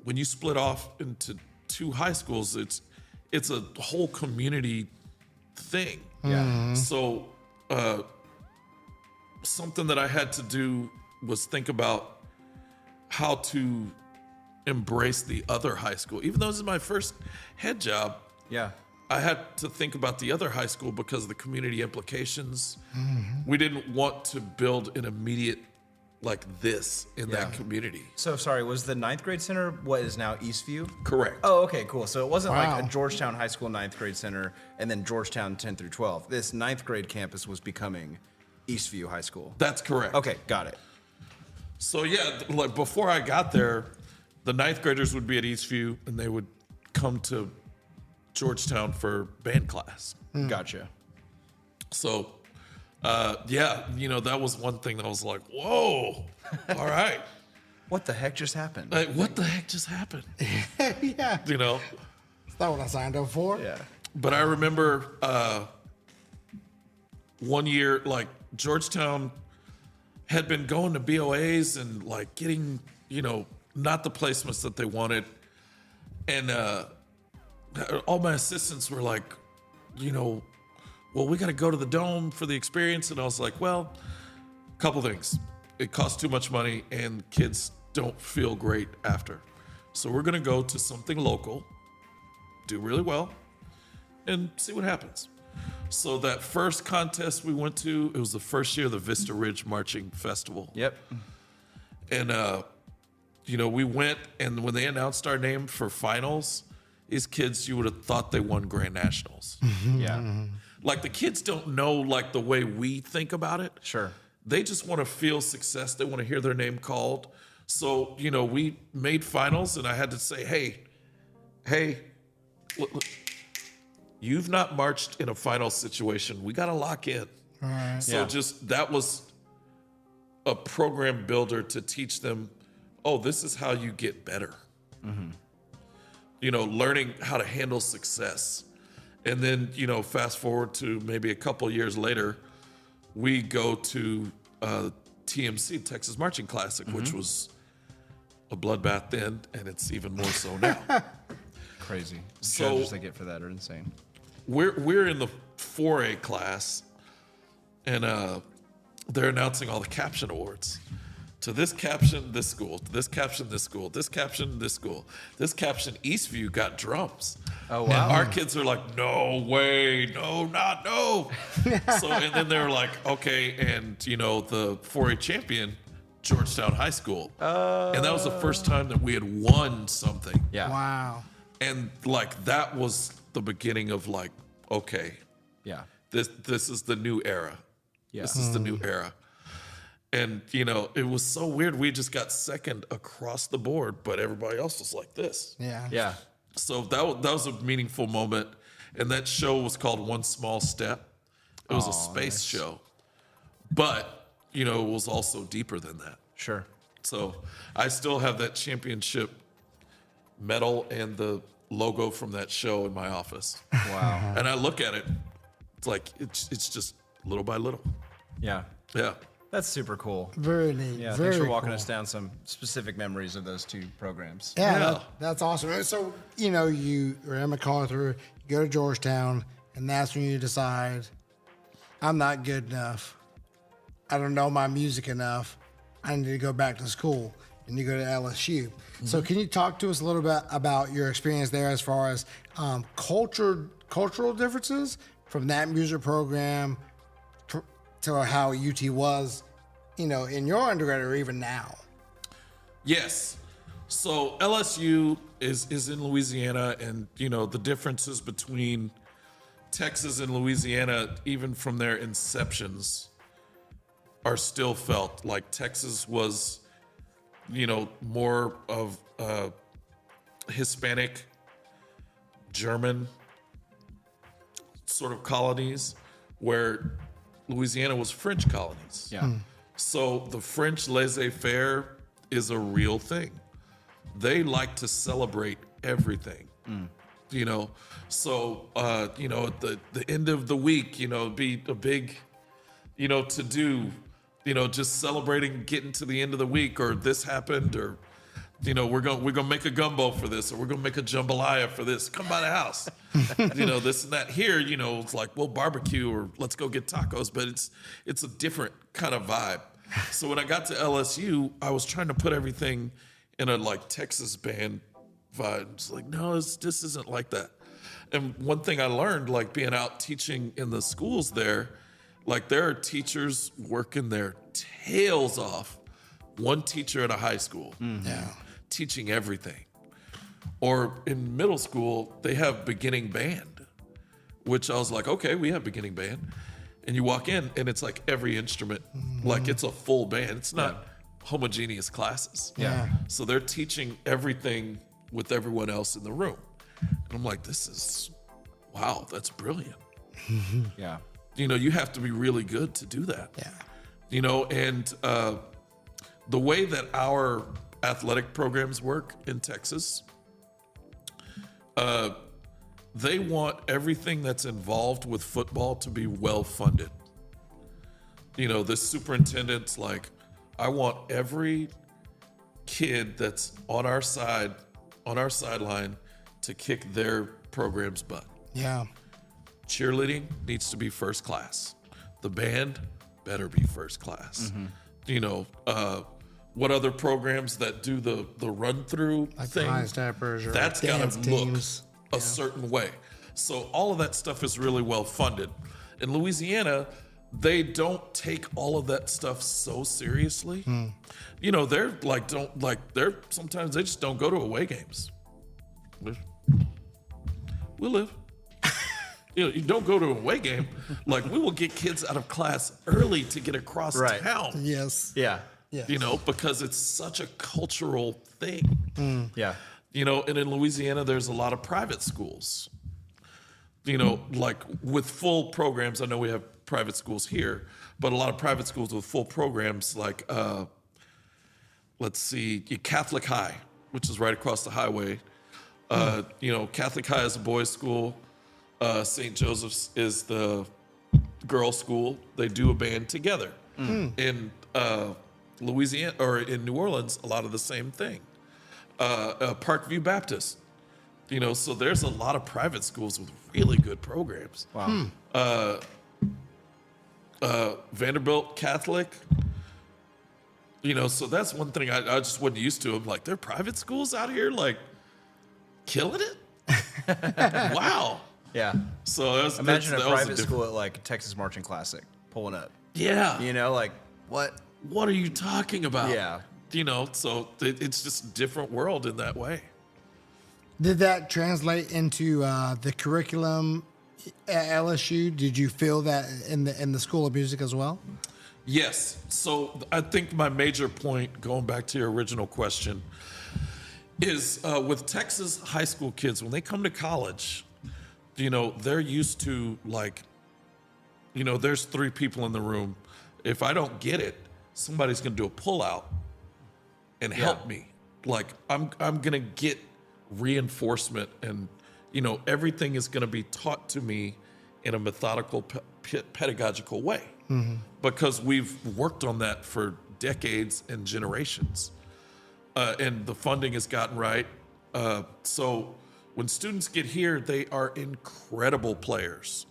when you split off into two high schools, it's a whole community thing. Yeah. So something that I had to do was think about how to embrace the other high school. Even though this is my first head job, Yeah. I had to think about the other high school because of the community implications. We didn't want to build an immediate like this in that community. So sorry, was the ninth grade center what is now Eastview? Correct. Oh, okay, cool. So it wasn't Wow. like a Georgetown High School ninth grade center and then Georgetown 10 through 12. This ninth grade campus was becoming Eastview High School. That's correct. Okay, got it. So yeah, like before I got there, the ninth graders would be at Eastview and they would come to Georgetown for band class. Gotcha. So, that was one thing that I was like, whoa, all right. What the heck just happened? Like, what the heck just happened? yeah. It's not what I signed up for. Yeah. But I remember one year, like Georgetown had been going to BOAs and like getting, not the placements that they wanted. And all my assistants were like, well, we got to go to the Dome for the experience. And I was like, well, a couple things. It costs too much money and kids don't feel great after. So we're going to go to something local, do really well, and see what happens. So that first contest we went to, it was the first year of the Vista Ridge Marching Festival. Yep. And, we went, and when they announced our name for finals, these kids, you would have thought they won Grand Nationals. Yeah. Like, the kids don't know, like, the way we think about it. Sure. They just want to feel success. They want to hear their name called. So, we made finals, and I had to say, hey, look, you've not marched in a final situation. We got to lock in. All right. So Yeah. just that was a program builder to teach them, oh, this is how you get better. Learning how to handle success. And then, fast forward to maybe a couple years later, we go to TMC, Texas Marching Classic, which was a bloodbath then, and it's even more so now. Crazy. The So- judges they get for that are insane. We're in the 4A class, and they're announcing all the caption awards. To this caption, this school. To this caption, this school. This caption, this school. This caption, Eastview got drums. Oh, And wow. our kids are like, no way, no. So, and then they're like, okay, and the 4A champion, Georgetown High School. And that was the first time that we had won something. Yeah. Wow. And like that was the beginning of like, okay, Yeah. this is the new era. Yeah. This is the new era. And it was so weird. We just got second across the board, but everybody else was like this. Yeah. Yeah. So that was a meaningful moment. And that show was called One Small Step. It was a space show, but it was also deeper than that. Sure. So I still have that championship medal and the logo from that show in my office. Wow. And I look at it, it's like it's just little by little. Yeah. Yeah. That's super cool. Very neat. Yeah. Very Thanks for walking cool. us down some specific memories of those two programs. Yeah, Yeah. that's awesome. So, you're at MacArthur, you go to Georgetown, and that's when you decide, I'm not good enough. I don't know my music enough. I need to go back to school. And you go to LSU. So can you talk to us a little bit about your experience there as far as cultural differences from that music program to how UT was, in your undergrad or even now? Yes. So LSU is in Louisiana, and the differences between Texas and Louisiana, even from their inceptions, are still felt. Like Texas was, more of Hispanic, German sort of colonies, where Louisiana was French colonies. Yeah. So the French laissez-faire is a real thing. They like to celebrate everything. So at the end of the week, be a big, to do, just celebrating getting to the end of the week, or this happened, or we're gonna make a gumbo for this, or we're gonna make a jambalaya for this. Come by the house, this and that. Here, it's like, we'll barbecue, or let's go get tacos, but it's a different kind of vibe. So when I got to LSU, I was trying to put everything in a like Texas band vibe. It's like, no, this isn't like that. And one thing I learned, like being out teaching in the schools there, like there are teachers working their tails off. One teacher at a high school, teaching everything. Or in middle school, they have beginning band, which I was like, okay, we have beginning band. And you walk in and it's like every instrument, like it's a full band. It's not homogeneous classes. Yeah. So they're teaching everything with everyone else in the room. And I'm like, wow, that's brilliant. Yeah. You have to be really good to do that. Yeah. And the way that our athletic programs work in Texas, they want everything that's involved with football to be well funded. The superintendent's like, I want every kid that's on our sideline to kick their program's butt. Yeah. Cheerleading needs to be first class. The band better be first class. What other programs that do the run through Like thing? high steppers or That's got dance to look teams. a certain way. So all of that stuff is really well funded. In Louisiana, they don't take all of that stuff so seriously. They're like, sometimes they just don't go to away games. We'll live. You don't go to an away game. Like, we will get kids out of class early to get across town. Yes. Yeah. Yes. Because it's such a cultural thing. Yeah. And in Louisiana, there's a lot of private schools. Like with full programs. I know we have private schools here, but a lot of private schools with full programs, like, let's see, Catholic High, which is right across the highway. Catholic High is a boys' school. St. Joseph's is the girls' school. They do a band together. In Louisiana, or in New Orleans, a lot of the same thing. Parkview Baptist, so there's a lot of private schools with really good programs. Wow. Vanderbilt Catholic, so that's one thing I just wasn't used to. I'm like, there are private schools out here, like, killing it? Wow. Yeah. So Imagine that a was private school at like Texas Marching Classic pulling up. Yeah. Like what? What are you talking about? Yeah. So it's just a different world in that way. Did that translate into the curriculum at LSU? Did you feel that in the School of Music as well? Yes. So I think my major point, going back to your original question, is with Texas high school kids, when they come to college, they're used to, like, there's 3 people in the room. If I don't get it, somebody's going to do a pullout and help me. Like, I'm going to get reinforcement, and, everything is going to be taught to me in a methodical, pedagogical way. Because we've worked on that for decades and generations. And the funding has gotten right. So when students get here, they are incredible players,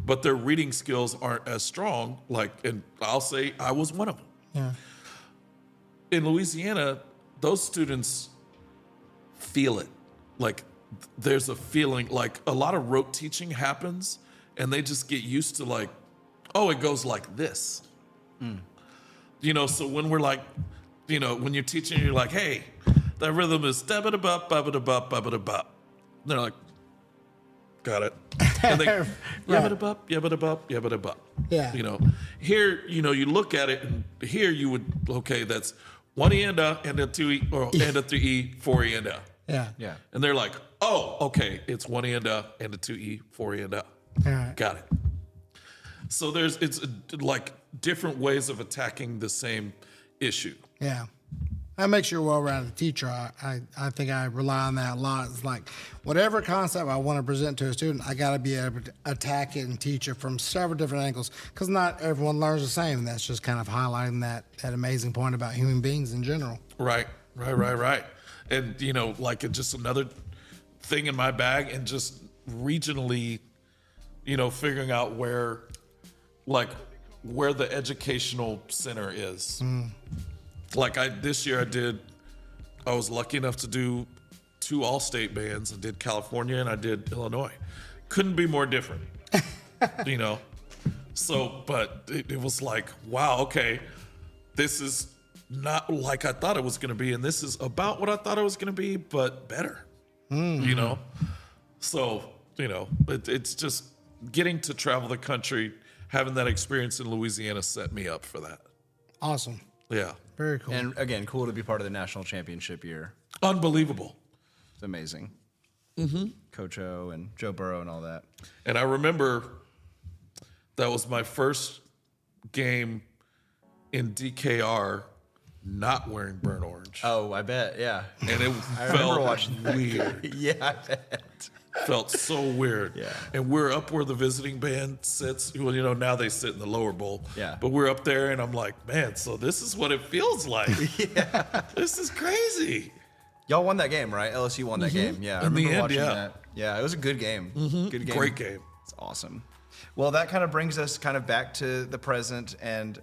but their reading skills aren't as strong. And I'll say I was one of them. Yeah. In Louisiana, those students feel it. Like, there's a feeling, like a lot of rote teaching happens, and they just get used to, like, oh, it goes like this. So when we're like, when you're teaching, you're like, hey, that rhythm is da-ba-da-bop, ba-ba-da-bop, ba-ba-da-bop. They're like, got it. And they yabba-da-bup, yabba-da-bup, yabba-da-bup. Yeah. You know, here, you know, you look at it, and here you would, okay, that's 1 E and a 2 E, or and a 3 E, 4 E and a. Yeah. Yeah. And they're like, oh, okay, it's 1 E and a 2 E, 4 E and a. Right. Got it. So it's like different ways of attacking the same issue. Yeah. That makes you a well-rounded teacher. I think I rely on that a lot. It's like whatever concept I want to present to a student, I got to be able to attack it and teach it from several different angles because not everyone learns the same. And that's just kind of highlighting that amazing point about human beings in general. Right. And, you know, like it's just another thing in my bag, and just regionally, you know, figuring out where the educational center is. Like this year I was lucky enough to do 2 all-state bands. I did California and I did Illinois. Couldn't be more different, you know? So, but it was like, wow, okay, this is not like I thought it was going to be. And this is about what I thought it was going to be, but better, you know? So, you know, it's just getting to travel the country, having that experience in Louisiana set me up for that. Awesome. Yeah. Very cool. And again, cool to be part of the national championship year. Unbelievable. It's amazing. Coach O and Joe Burrow and all that. And I remember that was my first game in DKR not wearing burnt orange. Oh, I bet. Yeah. And it I remember felt watching that. weird. Yeah, I bet. Felt so weird. Yeah. And we're up where the visiting band sits. Well, you know, now they sit in the lower bowl. Yeah. But we're up there, and I'm like, man, so this is what it feels like. Yeah. This is crazy. Y'all won that game, right? LSU won that game. Yeah. I In the remember end, watching yeah. that. Yeah, it was a good game. Good game. Great game. It's awesome. Well, that kind of brings us kind of back to the present, and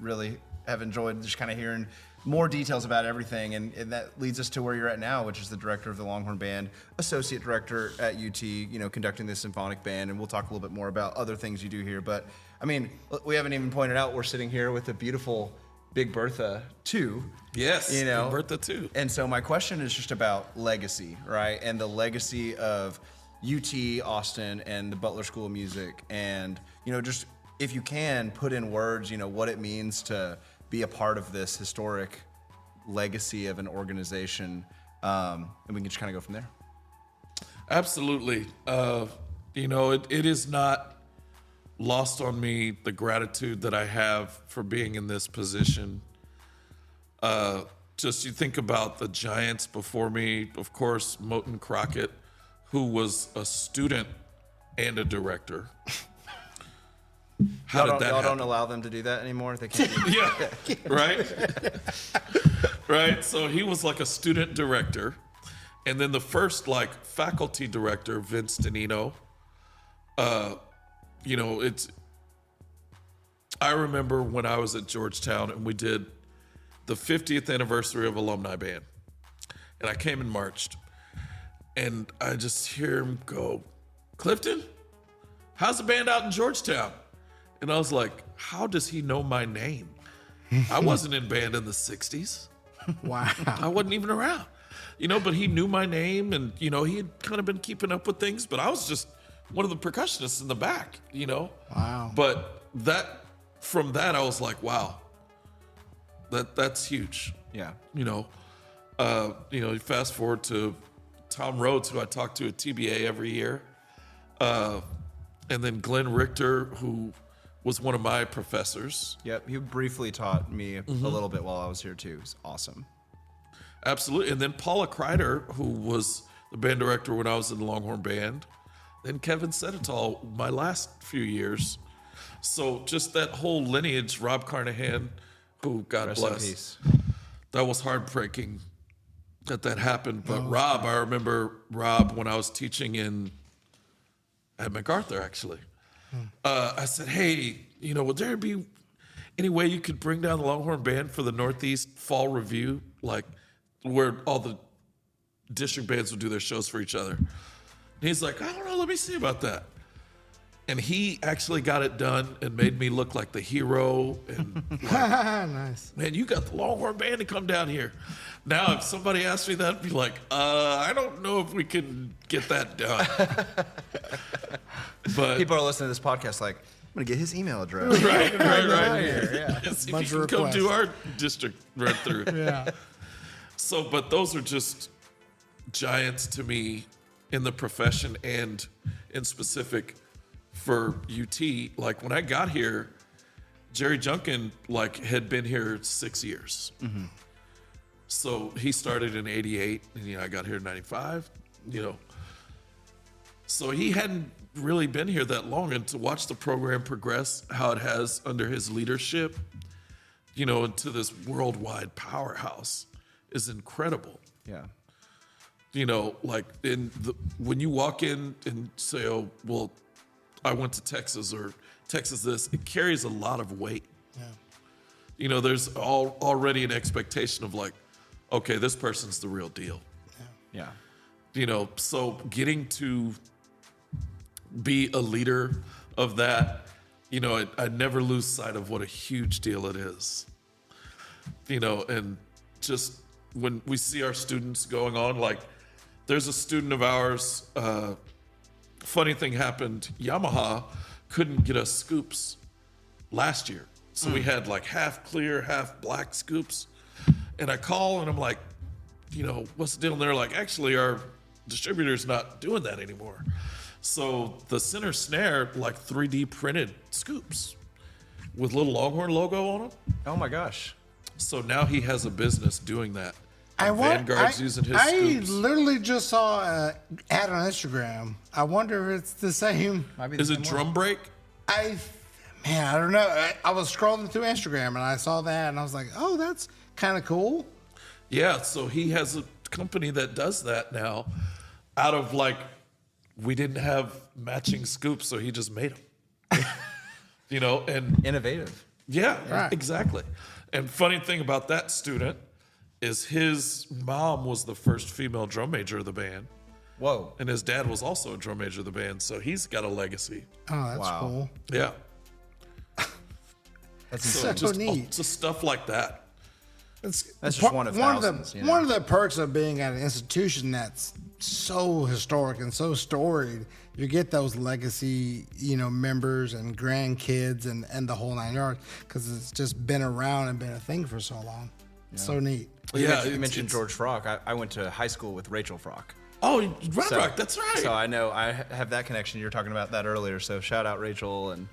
really have enjoyed just kind of hearing more details about everything, and that leads us to where you're at now, which is the director of the Longhorn Band, associate director at UT, you know, conducting the symphonic band, and we'll talk a little bit more about other things you do here. But I mean, we haven't even pointed out we're sitting here with a beautiful Big Bertha 2. Yes. You know, Bertha too. And so my question is just about legacy, right? And the legacy of UT Austin and the Butler School of Music, and you know, just if you can put in words, you know, what it means to be a part of this historic legacy of an organization, and we can just kind of go from there. Absolutely. You know, it is not lost on me the gratitude that I have for being in this position. Just you think about the giants before me, of course, Moton Crockett, who was a student and a director. How did that Y'all happen? don't allow them to do that anymore? They can't do Yeah, right? Right? So he was like a student director. And then the first like faculty director, Vince Danino, you know, I remember when I was at Georgetown and we did the 50th anniversary of Alumni Band. And I came and marched. And I just hear him go, Clifton, how's the band out in Georgetown? And I was like, how does he know my name? I wasn't in band in the 60s. Wow. I wasn't even around. You know, but he knew my name, and, you know, he had kind of been keeping up with things, but I was just one of the percussionists in the back, you know? Wow. But from that, I was like, wow, that's huge. Yeah. You know, you fast forward to Tom Rhodes, who I talk to at TBA every year. And then Glenn Richter, who was one of my professors. Yep. He briefly taught me a little bit while I was here too. It's awesome. Absolutely. And then Paula Kreider, who was the band director when I was in the Longhorn Band. Then Kevin Sedetall, my last few years. So just that whole lineage, Rob Carnahan, who God Rest in bless. peace. That was heartbreaking that happened. But Rob, I remember Rob when I was teaching at MacArthur, actually. I said, hey, you know, would there be any way you could bring down the Longhorn Band for the Northeast Fall Review, like where all the district bands would do their shows for each other? And he's like, I don't know, let me see about that. And he actually got it done and made me look like the hero. And like, Nice. man, you got the Longhorn Band to come down here. Now, if somebody asked me that, I'd be like, I don't know if we can get that done. But People are listening to this podcast like, I'm gonna get his email address. right. Yeah. See Bunch if you of can come to requests. our district right through. Yeah. So, but those are just giants to me in the profession and in specific for UT. Like when I got here, Jerry Junkin had been here 6 years. Mm-hmm. So he started in 88 and I got here in 95, So he hadn't really been here that long, and to watch the program progress, how it has under his leadership, into this worldwide powerhouse is incredible. Yeah. When you walk in and say, oh, well, I went to Texas or Texas this, it carries a lot of weight. Yeah. There's already an expectation of okay, this person's the real deal. Yeah. So getting to be a leader of that, I never lose sight of what a huge deal it is. And just when we see our students going on, there's a student of ours, funny thing happened, Yamaha couldn't get us scoops last year. So we had half clear, half black scoops. And I call and I'm like, what's the deal? And they're like, actually, our distributor's not doing that anymore. So the center snare, 3D printed scoops with little Longhorn logo on them. Oh my gosh. So now he has a business doing that. Vanguard's using his I scoops. literally just saw an ad on Instagram. I wonder if it's the same. Is it drum break? I don't know. I was scrolling through Instagram and I saw that and I was like, oh, that's kind of cool. Yeah, so he has a company that does that now out of we didn't have matching scoops, so he just made them. And Innovative. yeah, Right. exactly. And funny thing about that student is his mom was the first female drum major of the band, Whoa. and his dad was also a drum major of the band, so he's got a legacy. Oh, that's Wow. cool. Yeah. That's So just, neat. just stuff like that. That's just one of thousands, One of the perks of being at an institution that's so historic and so storied, you get those legacy, members and grandkids and the whole nine yards because it's just been around and been a thing for so long. So neat. Well, Yeah, you mentioned it's- George Frock. I went to high school with Rachel Frock. Oh, Rock, that's right. So I know I have that connection. You were talking about that earlier. So shout out Rachel, and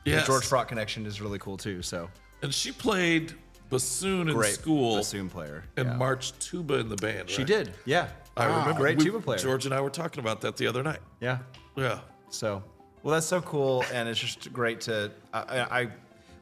Yes. the George Frock connection is really cool too. So And she played bassoon in great school bassoon player. and yeah. marched tuba in the band. She right? did. Yeah. I remember. Great tuba player. George and I were talking about that the other night. Yeah. Yeah. So, well, that's so cool, and it's just great to. I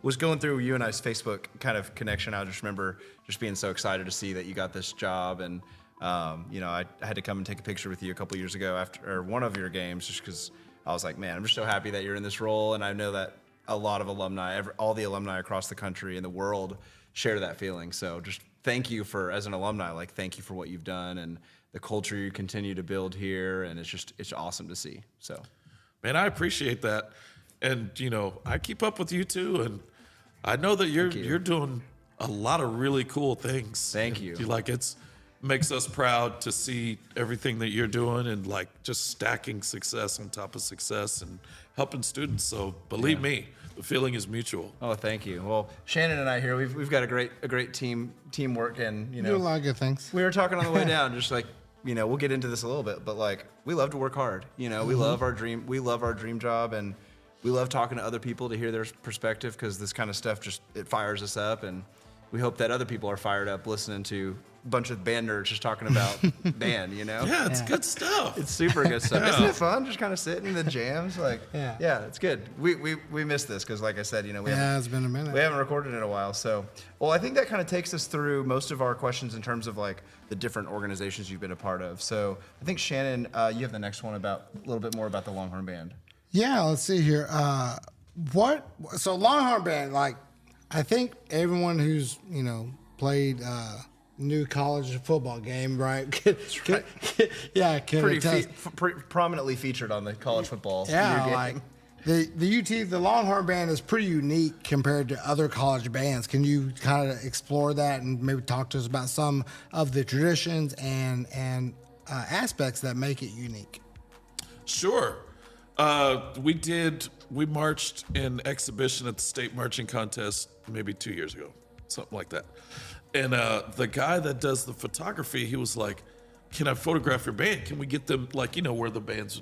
was going through you and I's Facebook kind of connection. I just remember just being so excited to see that you got this job, and I had to come and take a picture with you a couple years ago after one of your games, just because I was like, man, I'm just so happy that you're in this role, and I know that a lot of alumni, all the alumni across the country and the world, share that feeling. So, just thank you as an alumni, thank you for what you've done and the culture you continue to build here, and it's awesome to see. So. Man, I appreciate that. And, I keep up with you too. And I know that you're doing a lot of really cool things. Thank you. It's makes us proud to see everything that you're doing and just stacking success on top of success and helping students. So believe me, the feeling is mutual. Oh, thank you. Well, Shannon and I here, we've got a great teamwork, and Do a lot of good things. we were talking on the way down, just we'll get into this a little bit, but we love to work hard. We love our dream job, and we love talking to other people to hear their perspective, because this kind of stuff it fires us up, and we hope that other people are fired up listening to a bunch of band nerds just talking about band. Yeah, it's good stuff. It's super good stuff. Isn't it fun? Just kind of sitting in the jams, Yeah. it's good. We miss this because, like I said, we It's been a minute. we haven't recorded in a while. So, well, I think that kind of takes us through most of our questions in terms of the different organizations you've been a part of. So, I think Shannon, you have the next one a little bit more about the Longhorn Band. Yeah, let's see here. So Longhorn Band, I think everyone who's, played new college football game, right? Can Pretty attest. prominently featured on the college football. Yeah, game. the Longhorn Band is pretty unique compared to other college bands. Can you kind of explore that and maybe talk to us about some of the traditions and aspects that make it unique? Sure. We marched in exhibition at the state marching contest maybe 2 years ago, something like that. And the guy that does the photography, he was like, "Can I photograph your band? Can we get them, like, where the band's?"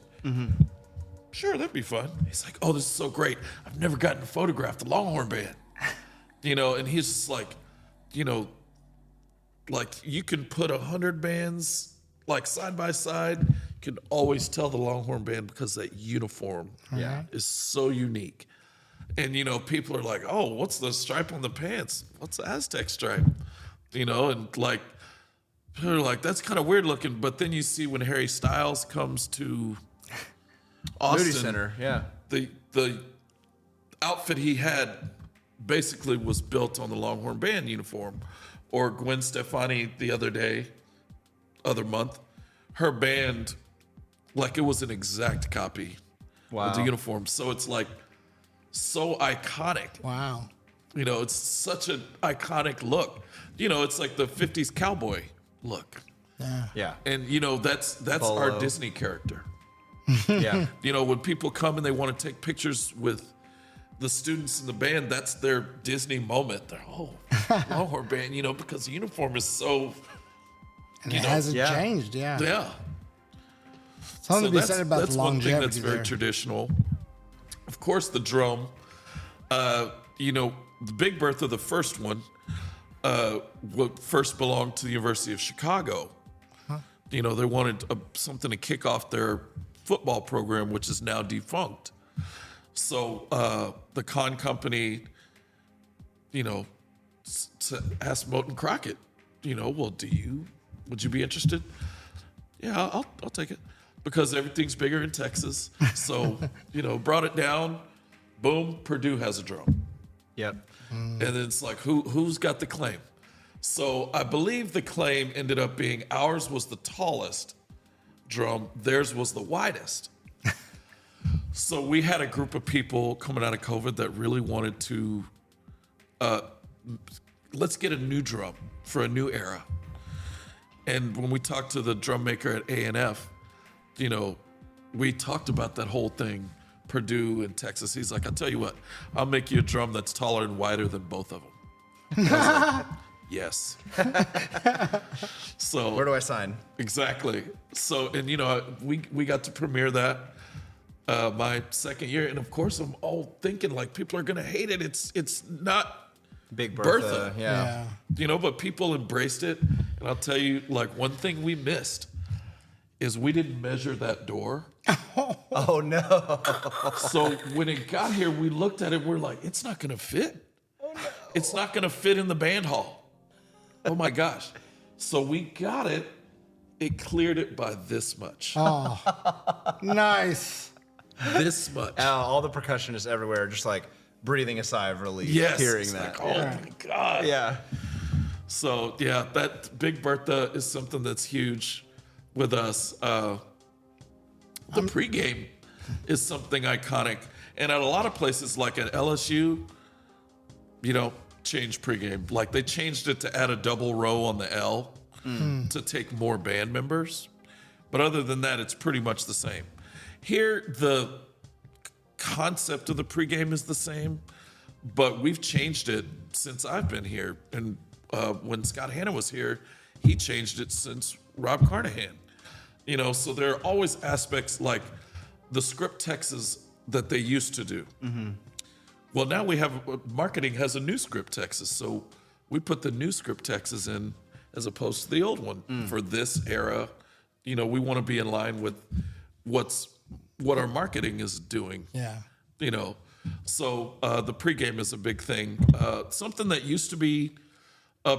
Sure, that'd be fun. He's like, "Oh, this is so great. I've never gotten to photograph the Longhorn Band." And he's just like, like you can put 100 bands like side by side. You can always tell the Longhorn Band because that uniform is so unique. And, people are like, "Oh, what's the stripe on the pants? What's the Aztec stripe?" And like, they're like, "That's kind of weird looking." But then you see when Harry Styles comes to Austin, Moody Center, yeah. The outfit he had basically was built on the Longhorn Band uniform. Or Gwen Stefani the other month, her band, like it was an exact copy of the uniform. So it's like so iconic. Wow. It's such an iconic look. It's like the 50s cowboy look. Yeah. And that's our Disney character. Yeah. When people come and they want to take pictures with the students in the band, that's their Disney moment. They're, Longhorn Band, because the uniform is so, And it hasn't changed, yeah. Something to be said about that's the one longevity thing that's very there. traditional. Of course, the drum. The Big Bertha, the first one, first belonged to the University of Chicago. They wanted something to kick off their football program, which is now defunct. So the con company, asked Moten Crockett, well, would you be interested? Yeah, I'll take it, because everything's bigger in Texas. So, brought it down. Boom, Purdue has a drum. Yep. And then it's like, who's got the claim? So I believe the claim ended up being ours was the tallest drum, theirs was the widest. So we had a group of people coming out of COVID that really wanted to, let's get a new drum for a new era. And when we talked to the drum maker at A&F, we talked about that whole thing, Purdue and Texas. He's like, "I'll tell you what, I'll make you a drum that's taller and wider than both of them." I was like, yes. So Where do I sign? exactly. So, and we got to premiere that my second year, and of course I'm all thinking like people are gonna hate it. It's not Big Bertha. Bertha. Yeah. But people embraced it. And I'll tell you, like, one thing we missed is we didn't measure that door. Oh no. So when it got here, we looked at it, we're like, it's not gonna fit. Oh, no. It's not gonna fit in the band hall. Oh my gosh. So we got it. It cleared it by this much. Oh, nice. This much. All the percussionists everywhere are just like breathing a sigh of relief Yes. hearing It's that. like, oh my God. Yeah. So yeah, that Big Bertha is something that's huge with us. The pregame is something iconic. And at a lot of places, like at LSU, changed pregame. Like they changed it to add a double row on the L to take more band members. But other than that, it's pretty much the same. Here, the concept of the pregame is the same, but we've changed it since I've been here. And when Scott Hanna was here, he changed it since Rob Carnahan. So there are always aspects like the script texts that they used to do. Mm-hmm. Well, now we have, marketing has a new script text, so we put the new script texts in as opposed to the old one for this era. We want to be in line with what our marketing is doing. Yeah. So the pregame is a big thing. Something that used to be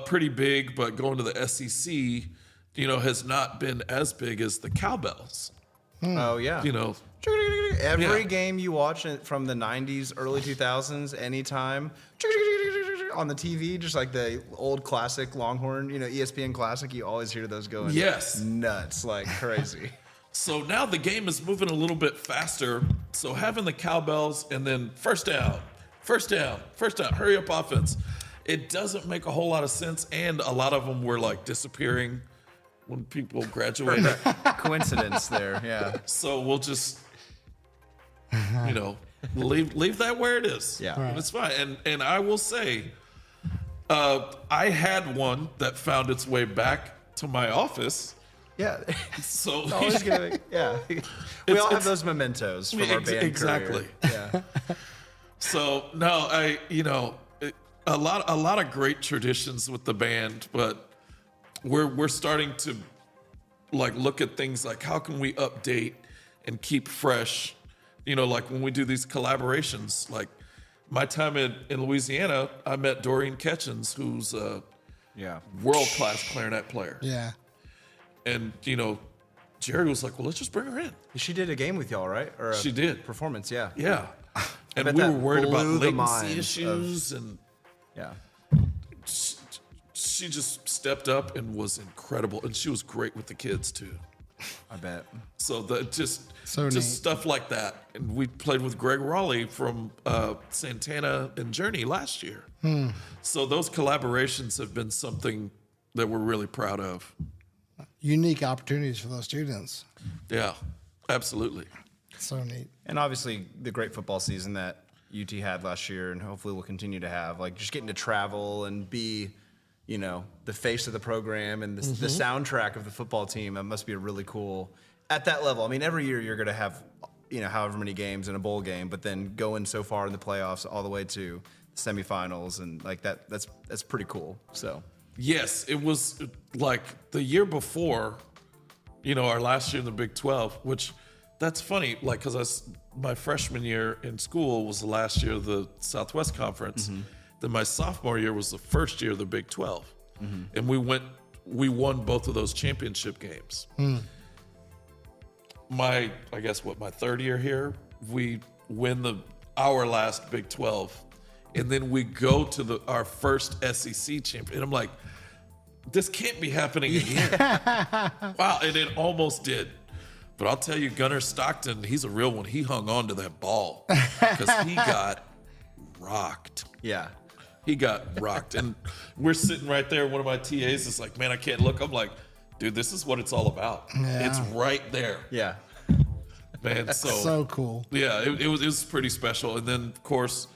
pretty big, but going to the SEC, has not been as big as the cowbells. Oh yeah. Every Yeah. game you watch from the 90s, early 2000s, anytime on the TV, just like the old classic Longhorn, ESPN classic, you always hear those going nuts like crazy. So now the game is moving a little bit faster. So having the cowbells and then first down, hurry up offense. It doesn't make a whole lot of sense. And a lot of them were like disappearing when people graduated. Coincidence there, yeah. So we'll just You know, leave that where it is. Yeah. And it's fine. And I will say, I had one that found its way back to my office. Yeah. So It's always gonna be, yeah. We all have those mementos from our band exactly. career. Yeah. So no, a lot of great traditions with the band, but we're starting to like look at things like how can we update and keep fresh. You know, like when we do these collaborations, like my time in Louisiana, I met Doreen Ketchens, who's a world-class clarinet player. Yeah. And, you know, Jerry was like, well, let's just bring her in. She did a game with y'all, right? Or She did. performance, yeah. Yeah. And bet we that were worried about blew the latency minds issues, and Yeah. she just stepped up and was incredible. And she was great with the kids, too. I bet. So just neat. stuff like that. And we played with Greg Raleigh from Santana and Journey last year. So those collaborations have been something that we're really proud of. Unique opportunities for those students. Yeah, absolutely. So neat. And obviously the great football season that UT had last year and hopefully will continue to have, like just getting to travel and be, you know, the face of the program and the soundtrack of the football team. That must be a really cool at that level. I mean, every year you're going to have, you know, however many games in a bowl game, but then going so far in the playoffs all the way to the semifinals and like that's pretty cool. So Yes, it was like the year before, you know, our last year in the Big 12, which that's funny, like, because my freshman year in school was the last year of the Southwest Conference. Then my sophomore year was the first year of the Big 12. And we won both of those championship games. My third year here, we win our last Big 12. And then we go to our first SEC champion. And I'm like, this can't be happening again. Wow, and it almost did. But I'll tell you, Gunnar Stockton, he's a real one. He hung on to that ball because he got rocked. yeah. He got rocked. And we're sitting right there. One of my TAs is like, man, I can't look. I'm like, dude, this is what it's all about. Yeah. It's right there. Yeah. Man, So cool. yeah, it was pretty special. And then, of course,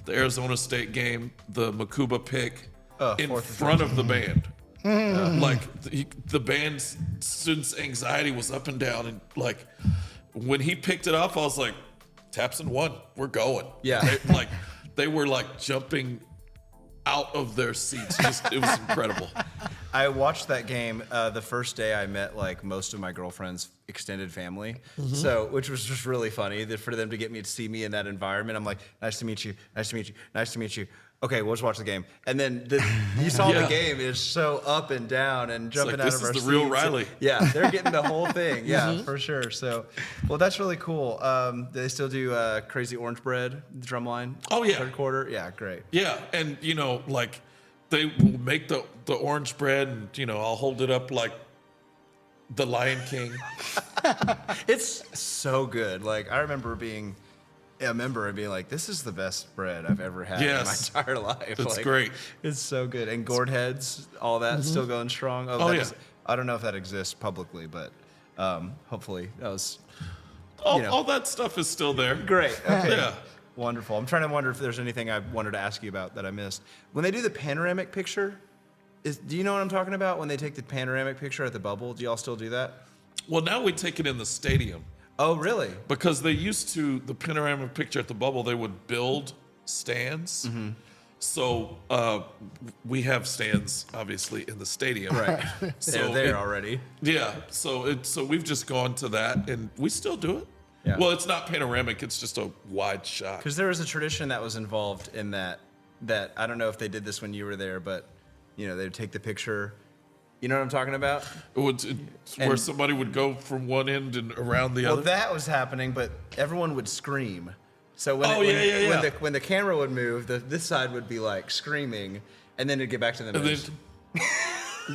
the Arizona State game, the Makuba pick in front of the band. Like the band's students' anxiety was up and down, and like when he picked it up, I was like, "Taps and one, we're going." Yeah. They were like jumping out of their seats. It was incredible. I watched that game the first day I met like most of my girlfriend's extended family. So, which was just really funny for them to get me to see me in that environment. I'm like, nice to meet you, nice to meet you, nice to meet you. Okay, we'll just watch the game. And then you saw the game is so up and down and jumping out of our seats. This is the real Riley. Yeah, they're getting the whole thing. Yeah, for sure. So, well, that's really cool. They still do Crazy Orange Bread, the drum line. Oh, yeah. Third quarter. Yeah, great. Yeah, and you know, like they will make the orange bread, and you know, I'll hold it up like the Lion King. It's so good. Like I remember being a member and being like, "This is the best bread I've ever had in my entire life." It's like, great. It's so good. And gourd heads, all that still going strong. Oh, yeah. I don't know if that exists publicly, but hopefully that was All that stuff is still there. great. Okay. Yeah. Wonderful. I'm trying to wonder if there's anything I wanted to ask you about that I missed. When they do the panoramic picture, do you know what I'm talking about? When they take the panoramic picture at the bubble, do y'all still do that? Well, now we take it in the stadium. Oh, really? Because they used to, the panoramic picture at the bubble, they would build stands. So we have stands, obviously, in the stadium. Right. So They're there already. Yeah. So we've just gone to that, and we still do it. Yeah. Well, it's not panoramic; it's just a wide shot. Because there was a tradition that was involved in that I don't know if they did this when you were there, but you know, they'd take the picture. You know what I'm talking about? Where somebody would go from one end and around the Well, other. that was happening, but everyone would scream. So when when the camera would move, this side would be like screaming, and then it'd get back to the news.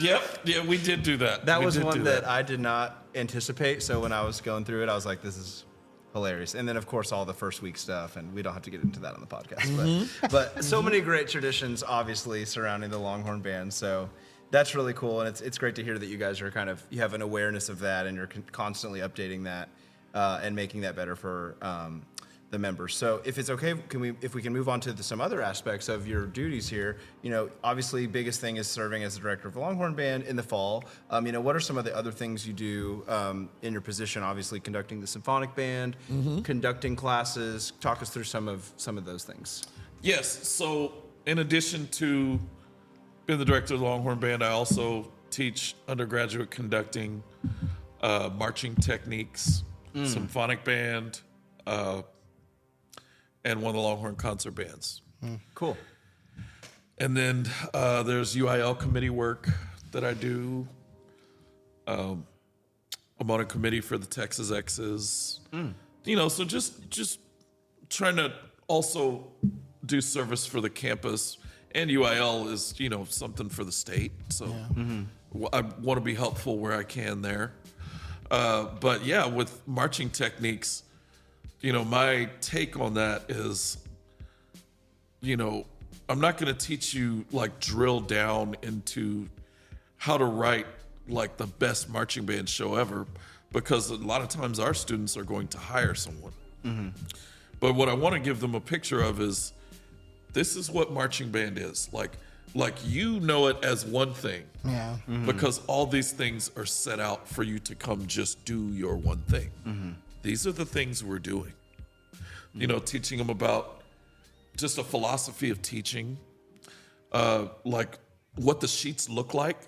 Yeah, we did do that. That We was did one do that I did not anticipate. So when I was going through it, I was like, "This is hilarious." And then, of course, all the first week stuff, and we don't have to get into that on the podcast. But so many great traditions, obviously, surrounding the Longhorn Band. So that's really cool, and it's great to hear that you guys are you have an awareness of that, and you're constantly updating that and making that better for the members. So if it's okay, if we can move on to some other aspects of your duties here. Obviously biggest thing is serving as the director of the Longhorn Band in the fall. What are some of the other things you do in your position? Obviously conducting the symphonic band, conducting classes. Talk us through some of those things. Yes. So in addition to being the director of the Longhorn Band, I also teach undergraduate conducting, marching techniques, symphonic band, and one of the Longhorn concert bands. Cool. And then there's UIL committee work that I do. I'm on a committee for the Texas X's. So just trying to also do service for the campus. And UIL is, something for the state. So I want to be helpful where I can there. But yeah, with marching techniques, my take on that is, I'm not going to teach you drill down into how to write the best marching band show ever, because a lot of times our students are going to hire someone. But what I want to give them a picture of is, this is what marching band is. Like it as one thing. Yeah. Because all these things are set out for you to come just do your one thing. These are the things we're doing. Teaching them about just a philosophy of teaching, what the sheets look like,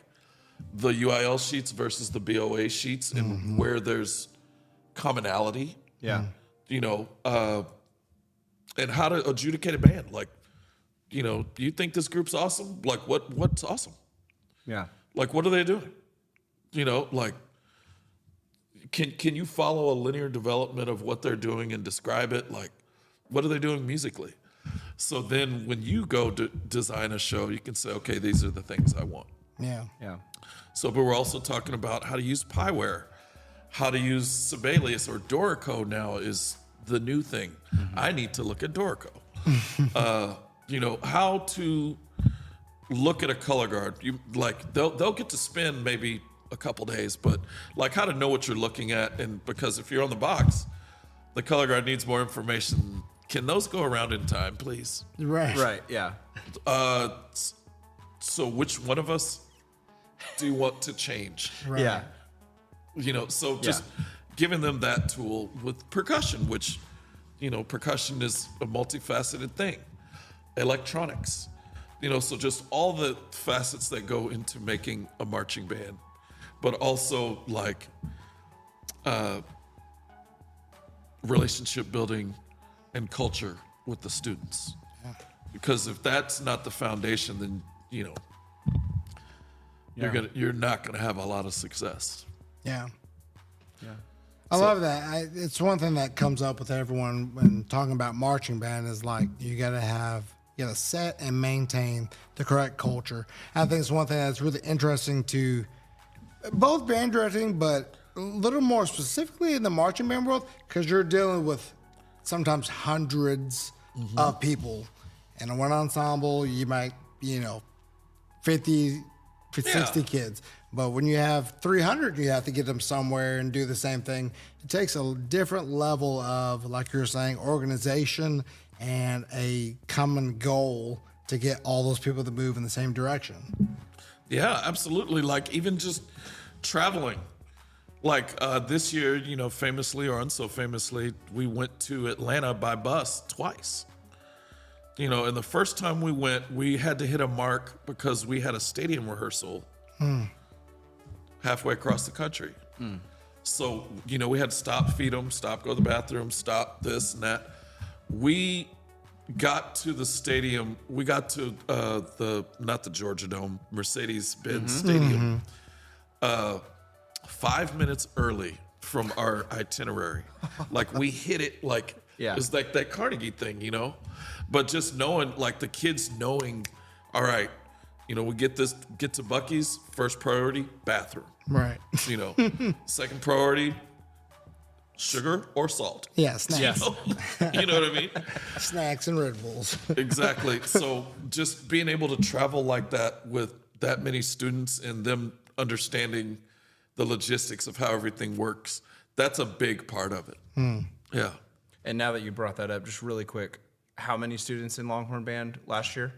the UIL sheets versus the BOA sheets, and where there's commonality. Yeah. And how to adjudicate a band. Do you think this group's awesome? What's awesome? Yeah. What are they doing? Can you follow a linear development of what they're doing and describe it? What are they doing musically? So then when you go to design a show, you can say, okay, these are the things I want. Yeah. Yeah. So, but we're also talking about how to use Pieware, how to use Sibelius, or Dorico now is the new thing. I need to look at Dorico. How to look at a color guard. They'll get to spend maybe a couple days, but how to know what you're looking at. And because if you're on the box, the color guard needs more information. Can those go around in time, please? Right. Yeah. So which one of us do you want to change? Right. Yeah. So just giving them that tool with percussion, which, percussion is a multifaceted thing. Electronics, so just all the facets that go into making a marching band, but also relationship building and culture with the students. Because if that's not the foundation, then, you're not gonna have a lot of success. Yeah. I love that. It's one thing that comes up with everyone when talking about marching band is you gotta set and maintain the correct culture. I think it's one thing that's really interesting to both band directing, but a little more specifically in the marching band world, because you're dealing with sometimes hundreds of people. In a one ensemble, you might, 50, 60 kids. But when you have 300, you have to get them somewhere and do the same thing. It takes a different level of, like you were saying, organization and a common goal to get all those people to move in the same direction. Yeah, absolutely. Even just traveling. This year, famously or unso-famously, we went to Atlanta by bus twice. And the first time we went, we had to hit a mark because we had a stadium rehearsal halfway across the country. So, we had to stop, feed them, stop, go to the bathroom, stop this and that. We got to the stadium. We got to not the Georgia Dome, Mercedes-Benz Stadium, 5 minutes early from our itinerary. We hit it it's like that Carnegie thing, But just knowing, the kids knowing, all right, we get to Buc-ee's, first priority, bathroom. Right. Second priority, sugar or salt. Yeah, snacks. You know what I mean? Snacks and Red Bulls. Exactly. So just being able to travel like that with that many students and them understanding the logistics of how everything works, that's a big part of it. Yeah. And now that you brought that up, just really quick, how many students in Longhorn Band last year?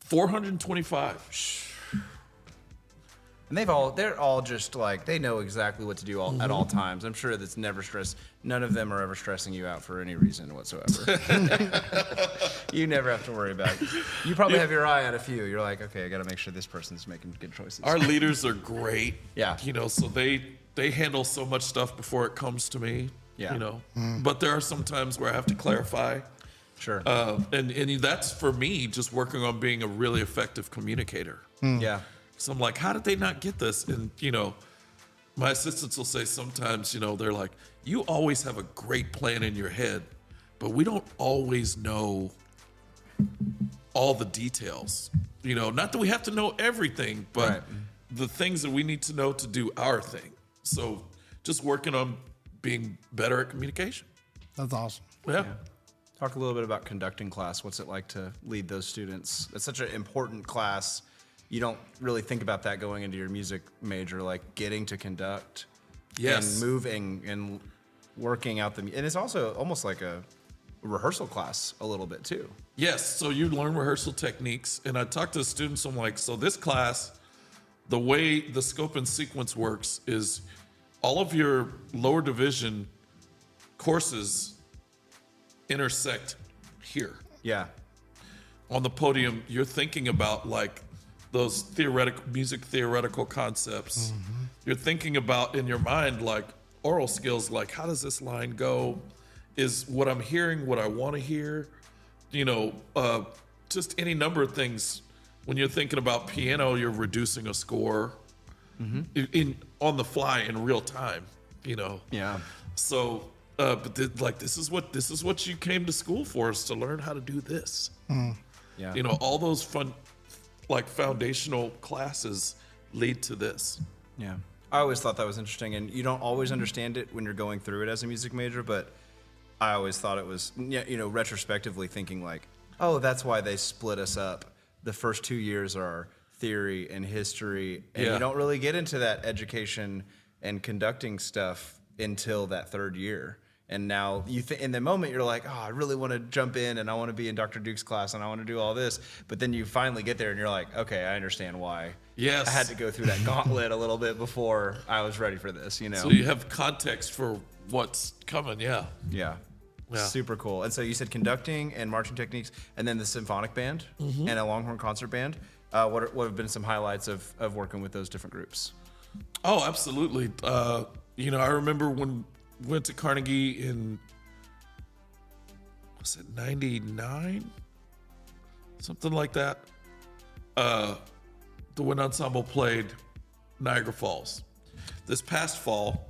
425. And they're all just like, they know exactly what to do at all times. I'm sure that's never stress. None of them are ever stressing you out for any reason whatsoever. You never have to worry about it. You probably have your eye on a few. You're like, okay, I got to make sure this person's making good choices. Our leaders are great. Yeah. So they handle so much stuff before it comes to me. Yeah. But there are some times where I have to clarify. Sure. And that's for me, just working on being a really effective communicator. Yeah. So I'm like, how did they not get this? And, my assistants will say sometimes, they're like, you always have a great plan in your head, but we don't always know all the details. Not that we have to know everything, but Right. the things that we need to know to do our thing. So just working on being better at communication. That's awesome. Yeah. Talk a little bit about conducting class. What's it like to lead those students? It's such an important class. You don't really think about that going into your music major, like getting to conduct Yes. and moving and working out and it's also almost like a rehearsal class a little bit too. Yes, so you learn rehearsal techniques, and I talk to the students. I'm like, so this class, the way the scope and sequence works is all of your lower division courses intersect here. Yeah. On the podium, you're thinking about like those music theoretical concepts. You're thinking about in your mind like oral skills, like how does this line go? Is what I'm hearing what I want to hear? Just any number of things. When you're thinking about piano, you're reducing a score on the fly in real time. Yeah. So, this is what you came to school for, is to learn how to do this. Yeah. All those fun, like foundational classes lead to this. Yeah. I always thought that was interesting, and you don't always understand it when you're going through it as a music major, but I always thought it was, retrospectively thinking like, oh, that's why they split us up. The first 2 years are theory and history, and Yeah. you don't really get into that education and conducting stuff until that third year. And now in the moment you're like, oh, I really want to jump in and I want to be in Dr. Duke's class and I want to do all this. But then you finally get there and you're like, okay, I understand why. Yes. I had to go through that gauntlet a little bit before I was ready for this, So you have context for what's coming. Yeah. Yeah. Yeah. Super cool. And so you said conducting and marching techniques, and then the symphonic band and a Longhorn concert band. What have been some highlights of working with those different groups? Oh, absolutely. I remember when we went to Carnegie in, was it 99? Something like that. The Wind Ensemble played Niagara Falls. This past fall,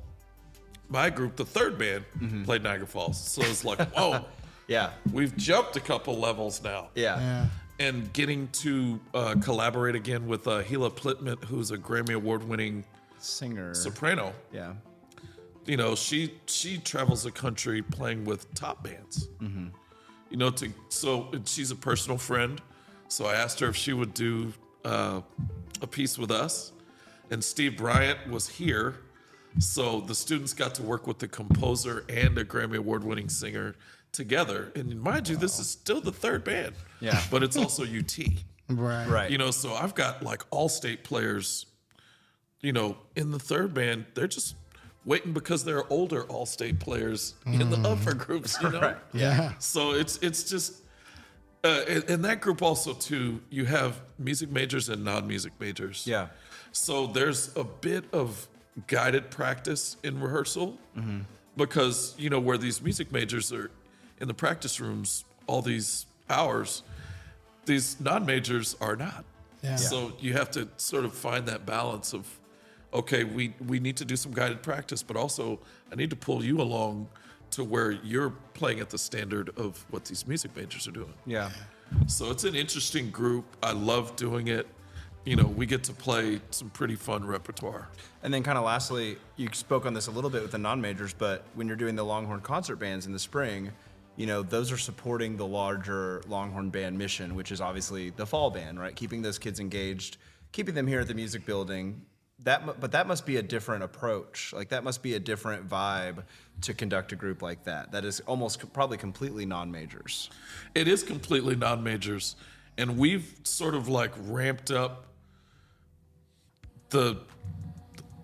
my group, the third band, played Niagara Falls. So it's like, whoa, Yeah. we've jumped a couple levels now. Yeah. And getting to collaborate again with Gila Plitman, who's a Grammy Award-winning Singer. soprano. Yeah. She travels the country playing with top bands. So she's a personal friend. So I asked her if she would do a piece with us, and Steve Bryant was here. So the students got to work with the composer and a Grammy Award-winning singer together. And mind you, this is still the third band. Yeah. But it's also UT. Right. So I've got like all-state players, in the third band. They're just waiting because there are older all-state players in the upper groups, Right. Yeah. So it's just, in that group also too, you have music majors and non-music majors. Yeah. So there's a bit of guided practice in rehearsal because, where these music majors are in the practice rooms all these hours, these non-majors are not. Yeah. So you have to sort of find that balance of, okay, we need to do some guided practice, but also I need to pull you along to where you're playing at the standard of what these music majors are doing. Yeah. So it's an interesting group. I love doing it. We get to play some pretty fun repertoire. And then kind of lastly, you spoke on this a little bit with the non-majors, but when you're doing the Longhorn concert bands in the spring, those are supporting the larger Longhorn Band mission, which is obviously the fall band, right? Keeping those kids engaged, keeping them here at the music building, that must be a different approach. Like that must be a different vibe to conduct a group like that. That is almost probably completely non-majors. It is completely non-majors, and we've sort of like ramped up the,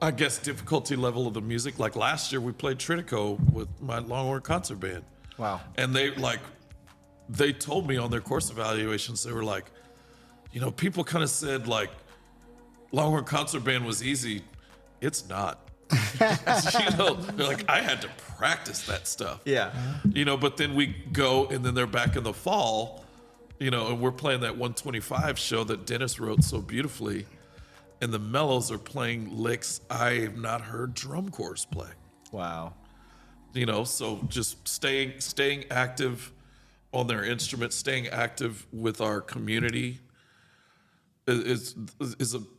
I guess, difficulty level of the music. Like last year, we played Tritico with my Longhorn Concert Band. Wow! And they told me on their course evaluations, they were like, people kind of said like Longhorn Concert Band was easy. It's not. They're like, I had to practice that stuff. Yeah. But then we go, and then they're back in the fall, and we're playing that 125 show that Dennis wrote so beautifully. And the Mellows are playing licks I have not heard drum corps play. Wow. So just staying active on their instruments, staying active with our community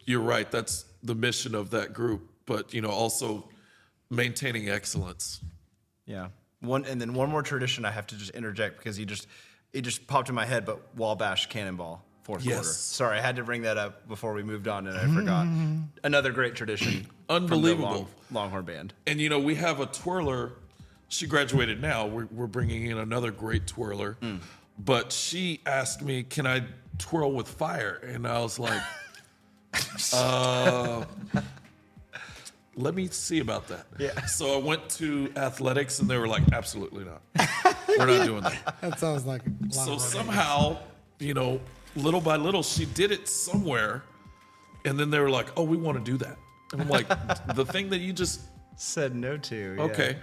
you're right. That's the mission of that group. But also maintaining excellence. Yeah. One more tradition I have to just interject because it just popped in my head. But Wabash Cannonball, fourth quarter. Sorry, I had to bring that up before we moved on, and I forgot. Another great tradition. Unbelievable. From the Longhorn Band. And we have a twirler. She graduated now. We're bringing in another great twirler. But she asked me, "Can I twirl with fire?" And I was like, let me see about that. Yeah. So I went to athletics, and they were like, absolutely not. We're not doing that. That sounds like a lot So of somehow, little by little, she did it somewhere. And then they were like, oh, we want to do that. And I'm like, the thing that you just said no to. Yeah. Okay.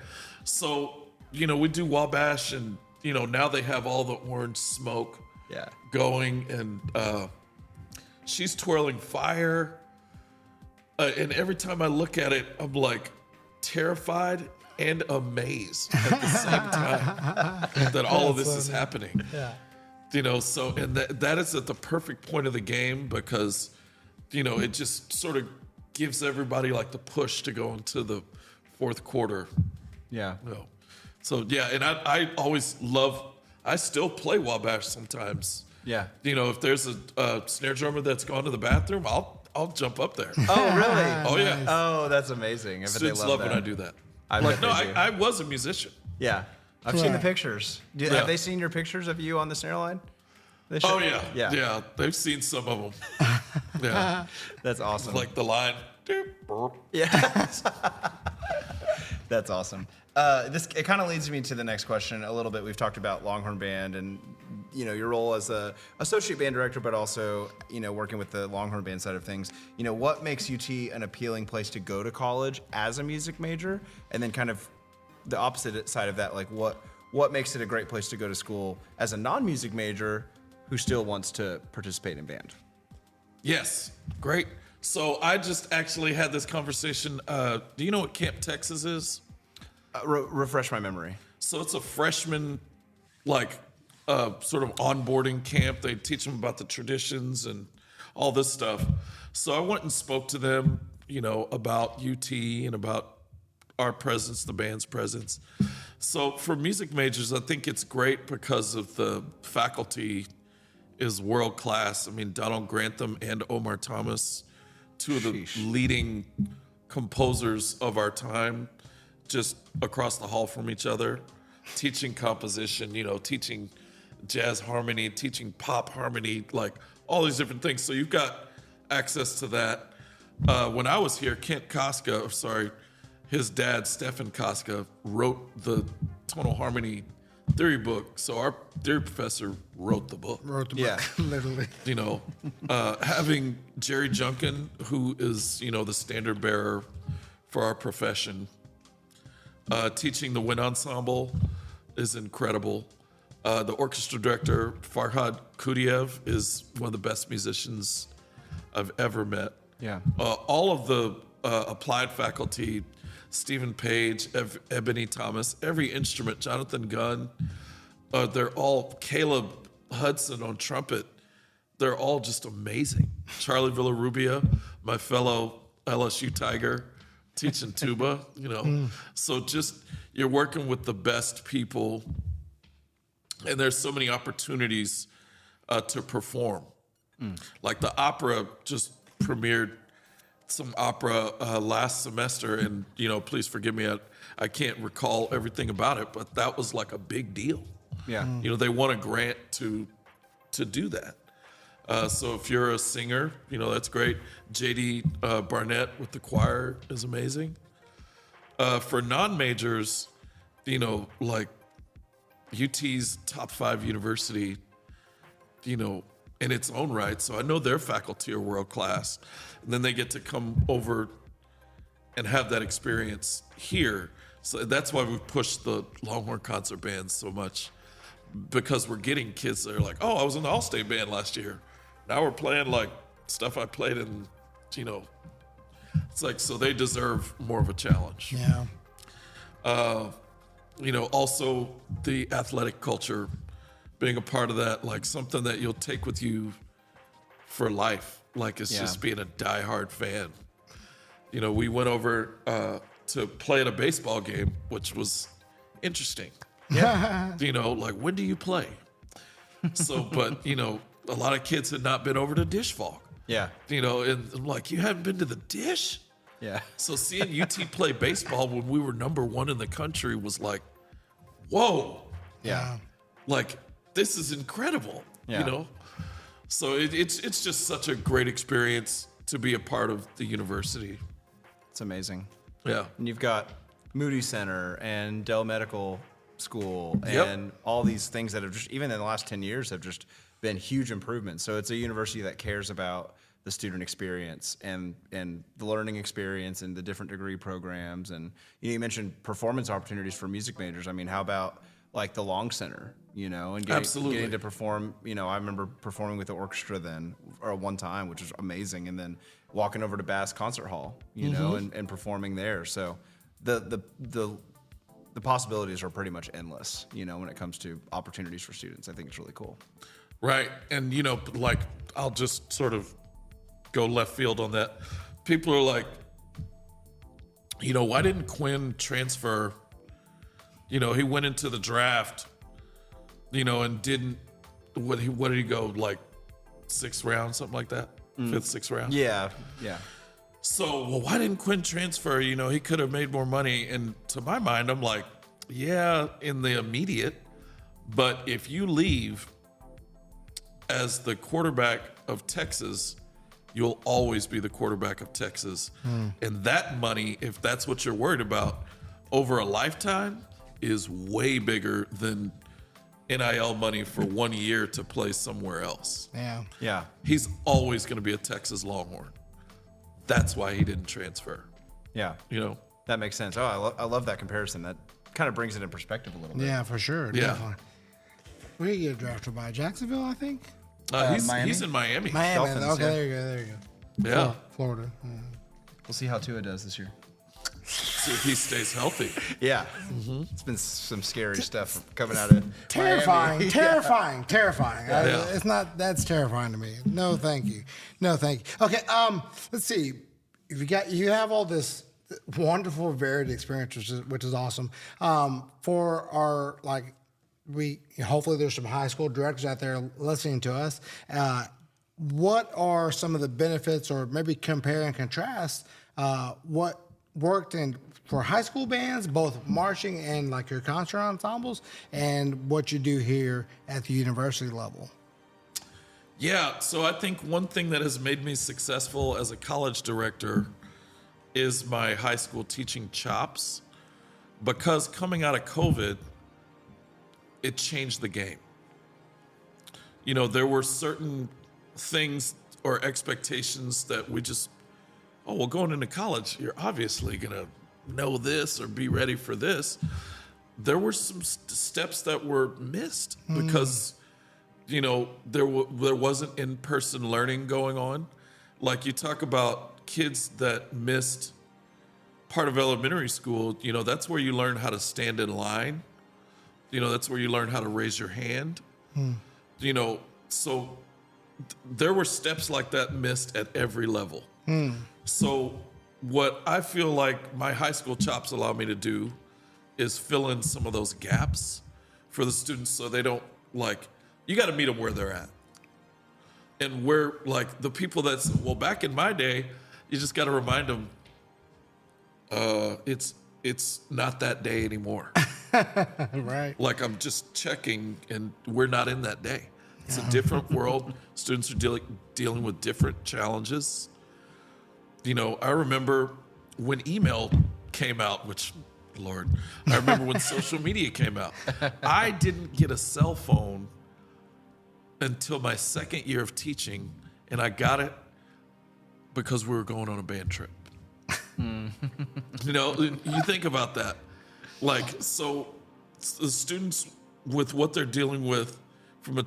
So, we do Wabash, and, now they have all the orange smoke going. And she's twirling fire. And every time I look at it, I'm like terrified and amazed at the same time that all of this is happening. Yeah. So, and that is at the perfect point of the game because, it just sort of gives everybody like the push to go into the fourth quarter. Yeah. So, yeah. And I always I still play Wabash sometimes. Yeah. If there's a snare drummer that's gone to the bathroom, I'll jump up there. Oh, really? Oh, yeah. Oh, that's amazing. Students love when I do that. No, I was a musician. Yeah. I've seen the pictures. Have they seen your pictures of you on the snare line? Oh, yeah. Yeah. They've seen some of them. Yeah. That's awesome. Like the line. Yeah. That's awesome. It kind of leads me to the next question a little bit. We've talked about Longhorn Band and your role as a associate band director, but also working with the Longhorn Band side of things. What makes UT an appealing place to go to college as a music major, and then kind of the opposite side of that, like what makes it a great place to go to school as a non-music major who still wants to participate in band? Yes, great. So I just actually had this conversation. Do you know what Camp Texas is? Refresh my memory. So it's a freshman, sort of onboarding camp. They teach them about the traditions and all this stuff. So I went and spoke to them, about UT and about our presence, the band's presence. So for music majors, I think it's great because of the faculty is world class. I mean, Donald Grantham and Omar Thomas, two of the leading composers of our time, just across the hall from each other, teaching composition, teaching jazz harmony, teaching pop harmony, like all these different things. So you've got access to that. When I was here, his dad, Stefan Koska, wrote the tonal harmony theory book. So our theory professor wrote the book. Literally. Having Jerry Junkin, who is, the standard bearer for our profession, teaching the wind ensemble is incredible. The orchestra director, Farhad Kudiev, is one of the best musicians I've ever met. Yeah. All of the applied faculty, Stephen Page, Ebony Thomas, every instrument, Jonathan Gunn, they're all, Caleb Hudson on trumpet, they're all just amazing. Charlie Villarubia, my fellow LSU Tiger, teaching tuba, So just, you're working with the best people, and there's so many opportunities to perform. Like the opera just premiered some opera last semester, and please forgive me, I can't recall everything about it, but that was like a big deal. Yeah. They won a grant to do that. So if you're a singer, that's great. JD Barnett with the choir is amazing. For non-majors, like UT's top 5 university, in its own right. So I know their faculty are world class. And then they get to come over and have that experience here. So that's why we've pushed the Longhorn concert bands so much, because we're getting kids that are like, oh, I was in the All-State band last year. Now we're playing like stuff I played in, it's like, so they deserve more of a challenge. Yeah. Also the athletic culture, being a part of that, like something that you'll take with you for life. Like it's just being a diehard fan. We went over to play at a baseball game, which was interesting. Yeah. Like, when do you play? So, but, a lot of kids had not been over to Dish Falk. Yeah. And I'm like, you haven't been to the Dish? Yeah. So seeing UT play baseball when we were number 1 in the country was like, whoa. Yeah. Like, this is incredible, Yeah. So it's just such a great experience to be a part of the university. It's amazing. Yeah. And you've got Moody Center and Dell Medical School Yep. and all these things that have just, even in the last 10 years, have just been huge improvements. So it's a university that cares about the student experience and the learning experience and the different degree programs. And you mentioned performance opportunities for music majors. I mean, how about like the Long Center, and Absolutely. getting to perform. I remember performing with the orchestra then, or one time, which was amazing, and then walking over to Bass Concert Hall, and performing there. So the possibilities are pretty much endless, when it comes to opportunities for students. I think it's really cool. Right. And, like, I'll just sort of go left field on that. People are like, why didn't Quinn transfer? He went into the draft, and didn't, what did he go, like 6th round, something like that? 5th, 6th round? Yeah. So, well, why didn't Quinn transfer? He could have made more money. And to my mind, I'm like, yeah, in the immediate, but if you leave as the quarterback of Texas, you'll always be the quarterback of Texas. And that money, if that's what you're worried about, over a lifetime is way bigger than NIL money for 1 year to play somewhere else. Yeah. He's always going to be a Texas Longhorn. That's why he didn't transfer. Yeah. That makes sense. Oh, I love that comparison. That kind of brings it in perspective a little bit. Yeah, for sure. Yeah. Definitely. Where did you get drafted by? Jacksonville, I think? He's in Miami. Miami. Dolphins, Okay, yeah. there you go. Yeah. Florida. Yeah. We'll see how Tua does this year. See if he stays healthy. Yeah. It's been some scary stuff coming out of Terrifying, Miami. terrifying, terrifying. Yeah. It's not, that's terrifying to me. No, thank you. Okay, let's see. You have all this wonderful varied experience, which is awesome. For our, hopefully there's some high school directors out there listening to us. What are some of the benefits, or maybe compare and contrast what worked for high school bands, both marching and like your concert ensembles, and what you do here at the university level? Yeah, so I think one thing that has made me successful as a college director is my high school teaching chops, because coming out of COVID, it changed the game. There were certain things or expectations that we just, going into college, you're obviously going to know this or be ready for this. There were some steps that were missed because, there wasn't in-person learning going on. Like, you talk about kids that missed part of elementary school, that's where you learn how to stand in line. That's where you learn how to raise your hand. So there were steps like that missed at every level. So what I feel like my high school chops allow me to do is fill in some of those gaps for the students, so they don't, you got to meet them where they're at. And where, the people back in my day, you just got to remind them, it's not that day anymore. Right. Like I'm just checking, and we're not in that day. It's a different world. Students are dealing with different challenges. You know, I remember when email came out, which, Lord, I remember when social media came out. I didn't get a cell phone until my second year of teaching, and I got it because we were going on a band trip. You know, you think about that. Like, so the students, with what they're dealing with from a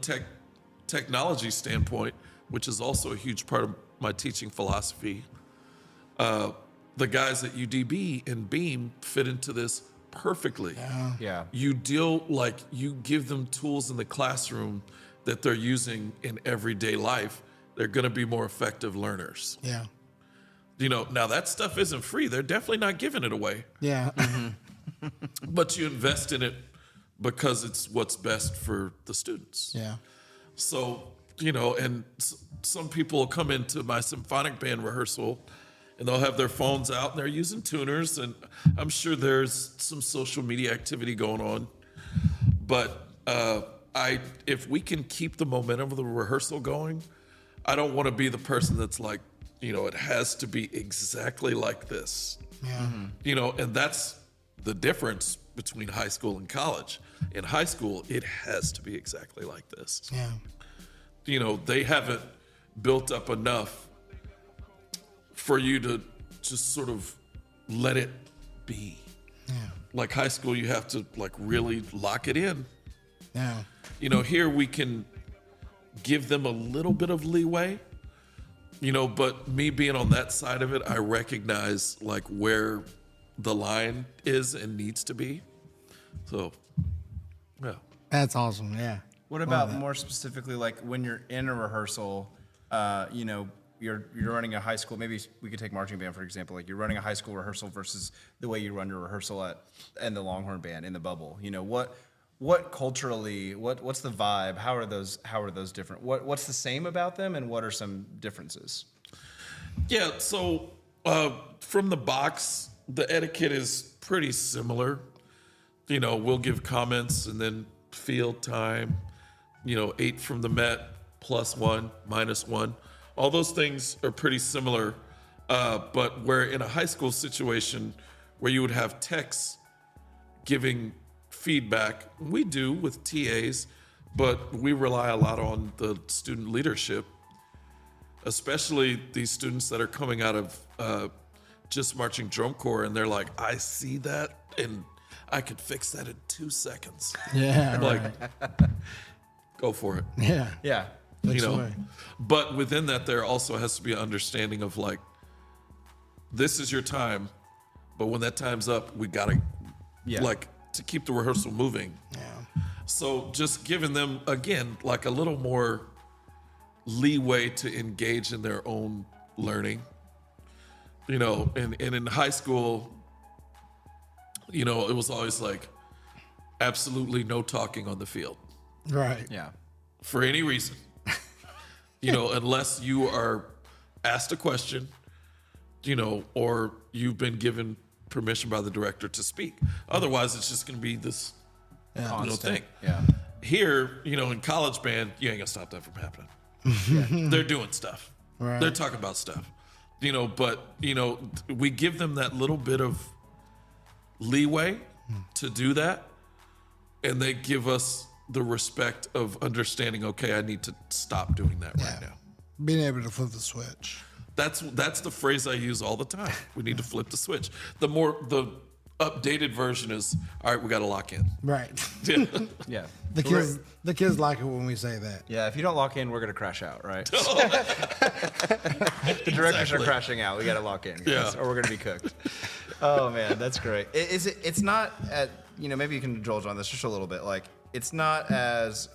technology standpoint, which is also a huge part of my teaching philosophy, the guys at UDB and Beam fit into this perfectly. Yeah. You give them tools in the classroom that they're using in everyday life. They're going to be more effective learners. Yeah. You know, now that stuff isn't free. They're definitely not giving it away. Yeah. But you invest in it because it's what's best for the students. Yeah. So, you know, and some people will come into my symphonic band rehearsal and they'll have their phones out and they're using tuners, and I'm sure there's some social media activity going on. But if we can keep the momentum of the rehearsal going, I don't want to be the person that's like, you know, it has to be exactly like this. Yeah. You know, and that's the difference between high school and college. In high school, it has to be exactly like this. Yeah. You know, they haven't built up enough for you to just sort of let it be. Yeah. Like high school, you have to like really lock it in. Yeah. You know, here we can give them a little bit of leeway, you know, but me being on that side of it, I recognize like where the line is and needs to be. So, yeah. That's awesome. Yeah. What about more specifically, like when you're in a rehearsal, you know, you're running a high school, maybe we could take marching band, for example, like you're running a high school rehearsal versus the way you run your rehearsal in the Longhorn Band, in the bubble. You know, what culturally, what's the vibe? How are those different? What's the same about them, and what are some differences? Yeah, so from the box, the etiquette is pretty similar. You know, we'll give comments and then field time, you know, 8 from the Met, +1, -1. All those things are pretty similar. But where in a high school situation where you would have techs giving feedback, we do with TAs, but we rely a lot on the student leadership, especially these students that are coming out of just marching drum corps, and they're like, I see that and I could fix that in 2 seconds. Yeah. Like, go for it. Yeah. Yeah. You know, away. but within that, there also has to be an understanding of like, this is your time, but when that time's up, we gotta, like, to keep the rehearsal moving. Yeah. So just giving them, again, like a little more leeway to engage in their own learning. You know, and in high school, you know, it was always like absolutely no talking on the field Right. Yeah. for any reason. You know, unless you are asked a question, you know, or you've been given permission by the director to speak. Otherwise, it's just going to be this thing. Yeah. Here, you know, in college band, you ain't going to stop that from happening. They're doing stuff. Right. They're talking about stuff. You know, but, you know, we give them that little bit of leeway to do that, and they give us the respect of understanding, okay, I need to stop doing that right now. Being able to flip the switch. That's the phrase I use all the time. We need to flip the switch. The updated version is, all right, we got to lock in. Right. Yeah. Yeah. The kids like it when we say that. Yeah, if you don't lock in, we're gonna crash out, right? The directors are crashing out. We gotta lock in, guys, Yeah. or we're gonna be cooked. Oh man, that's great. It's not at, you know, maybe you can indulge on this just a little bit. Like, it's not as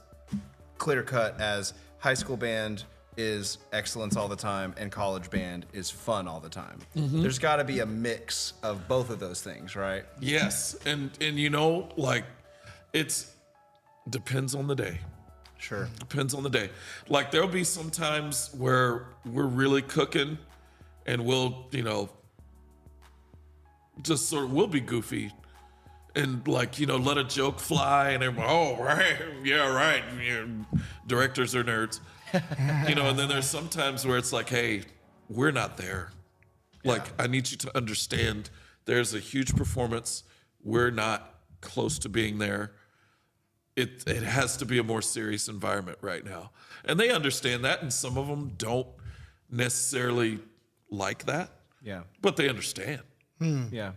clear cut as high school band is excellence all the time and college band is fun all the time. There's got to be a mix of both of those things, right? Yes, and you know, like, it's depends on the day. Sure. Depends on the day. Like, there'll be some times where we're really cooking and we'll, just sort of, we'll be goofy and like, let a joke fly and everyone, oh, right, yeah, right. Directors are nerds, and then there's sometimes where it's like, hey, we're not there. Like, I need you to understand there's a huge performance. We're not close to being there. It has to be a more serious environment right now. And they understand that, and some of them don't necessarily like that. Yeah. But they understand. Yeah.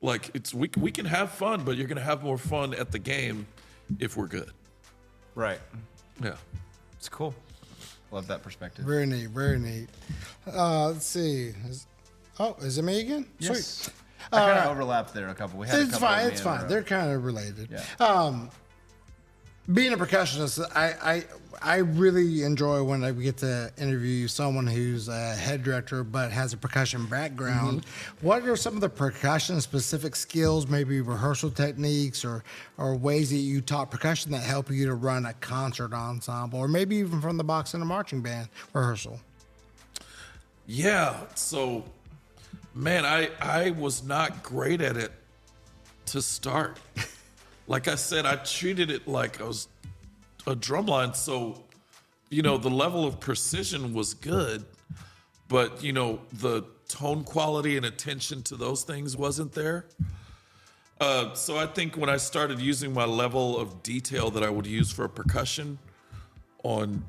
Like we can have fun, but you're going to have more fun at the game if we're good. Right. Yeah. It's cool. Love that perspective. Very neat, very neat. Let's see. Is it me again? Yes. Sweet. I kind of overlapped there a couple. We had a It's couple fine. of It's me in a fine. row. They're kind of related. Yeah. Being a percussionist, I really enjoy when I get to interview someone who's a head director but has a percussion background. What are some of the percussion specific skills, maybe rehearsal techniques or ways that you taught percussion that help you to run a concert ensemble, or maybe even from the box in a marching band rehearsal? Yeah. So, man, I was not great at it to start. Like I said, I treated it like I was a drumline. So, the level of precision was good, but, the tone quality and attention to those things wasn't there. So I think when I started using my level of detail that I would use for percussion on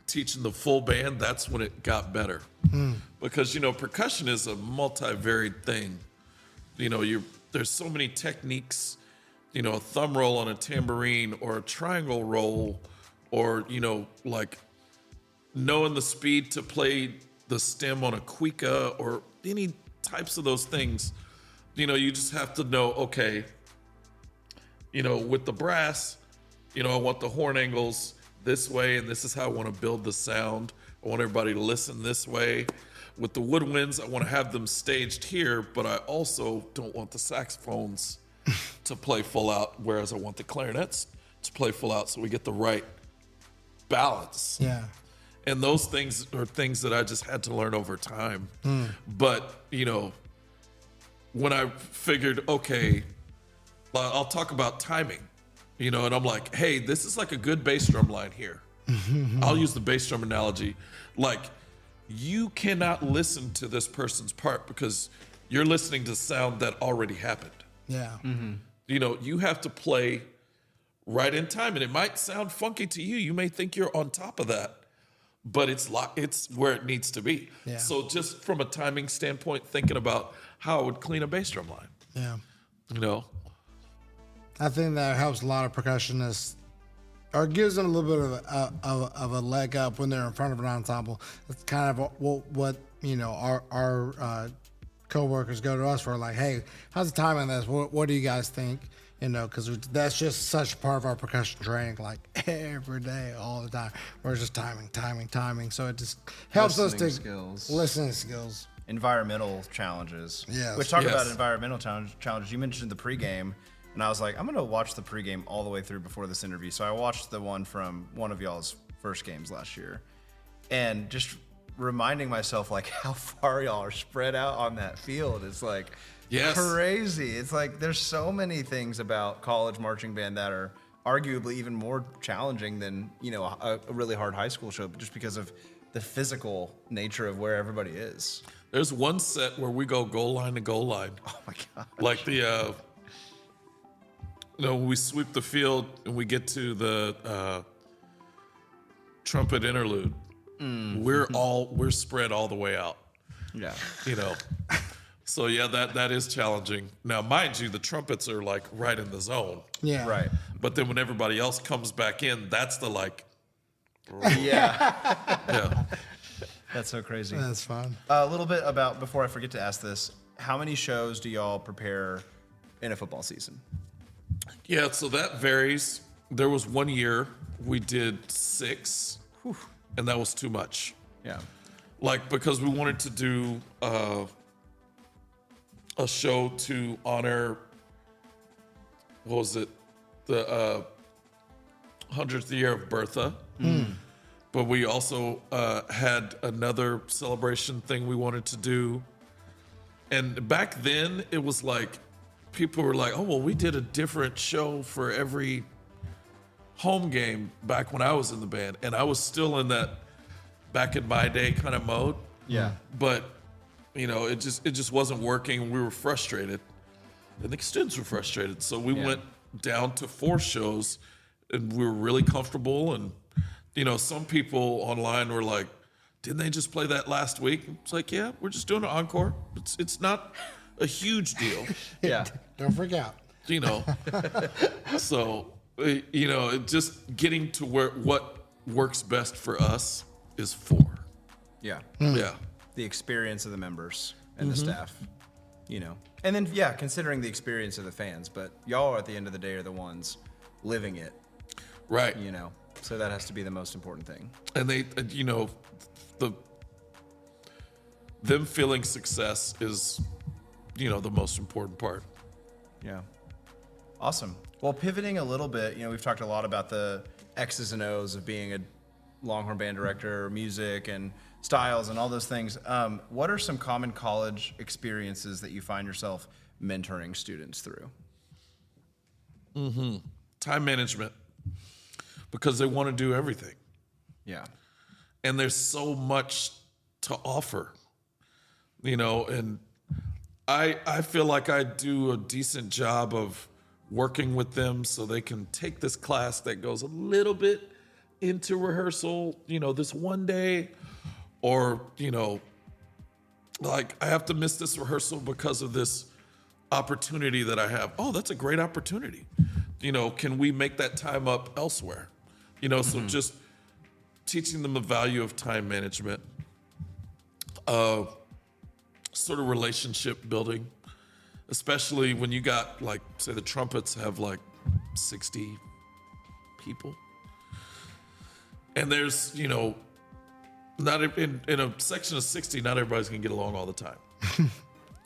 teaching the full band, that's when it got better. Because, percussion is a multivariate thing. There's so many techniques, a thumb roll on a tambourine or a triangle roll, or, like knowing the speed to play the stem on a cuica or any types of those things. You just have to know, okay, with the brass, I want the horn angles this way, and this is how I want to build the sound. I want everybody to listen this way. With the woodwinds, I want to have them staged here, but I also don't want the saxophones to play full out, whereas I want the clarinets to play full out so we get the right balance. Yeah. And those things are things that I just had to learn over time. But, when I figured, okay, I'll talk about timing, and I'm like, hey, this is like a good bass drum line here. I'll use the bass drum analogy. Like, you cannot listen to this person's part because you're listening to sound that already happened. Yeah. You have to play right in time, and it might sound funky to you. You may think you're on top of that, but it's where it needs to be. Yeah. So just from a timing standpoint, thinking about how I would clean a bass drum line. Yeah. I think that helps a lot of percussionists, or gives them a little bit of a leg up when they're in front of an ensemble. It's kind of what our co-workers go to us for, like, hey, how's the timing on this? What do you guys think? Because that's just such a part of our percussion training, like every day, all the time. We're just timing. So it just helps us to listening skills. Environmental challenges. Yes. Which talk about environmental challenges. You mentioned the pregame, and I was like, I'm going to watch the pregame all the way through before this interview. So I watched the one from one of y'all's first games last year, and just reminding myself like how far y'all are spread out on that field. It's like crazy. It's like there's so many things about college marching band that are arguably even more challenging than a really hard high school show, just because of the physical nature of where everybody is. There's one set where we go goal line to goal line. Oh my god! Like we sweep the field and we get to the trumpet interlude. We're spread all the way out. Yeah. So yeah, that is challenging. Now, mind you, the trumpets are like right in the zone. Yeah. Right. But then when everybody else comes back in, that's the like. Yeah. Yeah. That's so crazy. That's fun. A little bit about, before I forget to ask this, how many shows do y'all prepare in a football season? Yeah, so that varies. There was one year we did 6, and that was too much. Yeah. Like, because we wanted to do a show to honor, the 100th year of Bertha. but we also had another celebration thing we wanted to do. And back then, it was like, people were like, oh, well, we did a different show for every home game back when I was in the band. And I was still in that back in my day kind of mode. Yeah. But, you know, it just wasn't working. We were frustrated. And the students were frustrated. So we went down to 4 shows, and we were really comfortable. And, you know, some people online were like, didn't they just play that last week? It's like, yeah, we're just doing an encore. It's not a huge deal. Yeah. Don't freak out. You know. So, you know, it just getting to where what works best for us is 4. Yeah. Yeah. The experience of the members and the staff, you know. And then, considering the experience of the fans, but y'all at the end of the day are the ones living it, Right. you know. So that has to be the most important thing. And they, you know, them feeling success is, you know, the most important part. Yeah. Awesome. Well, pivoting a little bit, you know, we've talked a lot about the X's and O's of being a Longhorn Band director, music and styles and all those things. What are some common college experiences that you find yourself mentoring students through? Time management, because they want to do everything. Yeah. And there's so much to offer, you know, and I feel like I do a decent job of working with them so they can take this class that goes a little bit into rehearsal, you know, this one day, or, you know, like I have to miss this rehearsal because of this opportunity that I have. Oh, that's a great opportunity. You know, can we make that time up elsewhere? You know, so just teaching them the value of time management, sort of relationship building, especially when you got, like, say the trumpets have like 60 people. And there's, you know, not in a section of 60, not everybody's gonna get along all the time.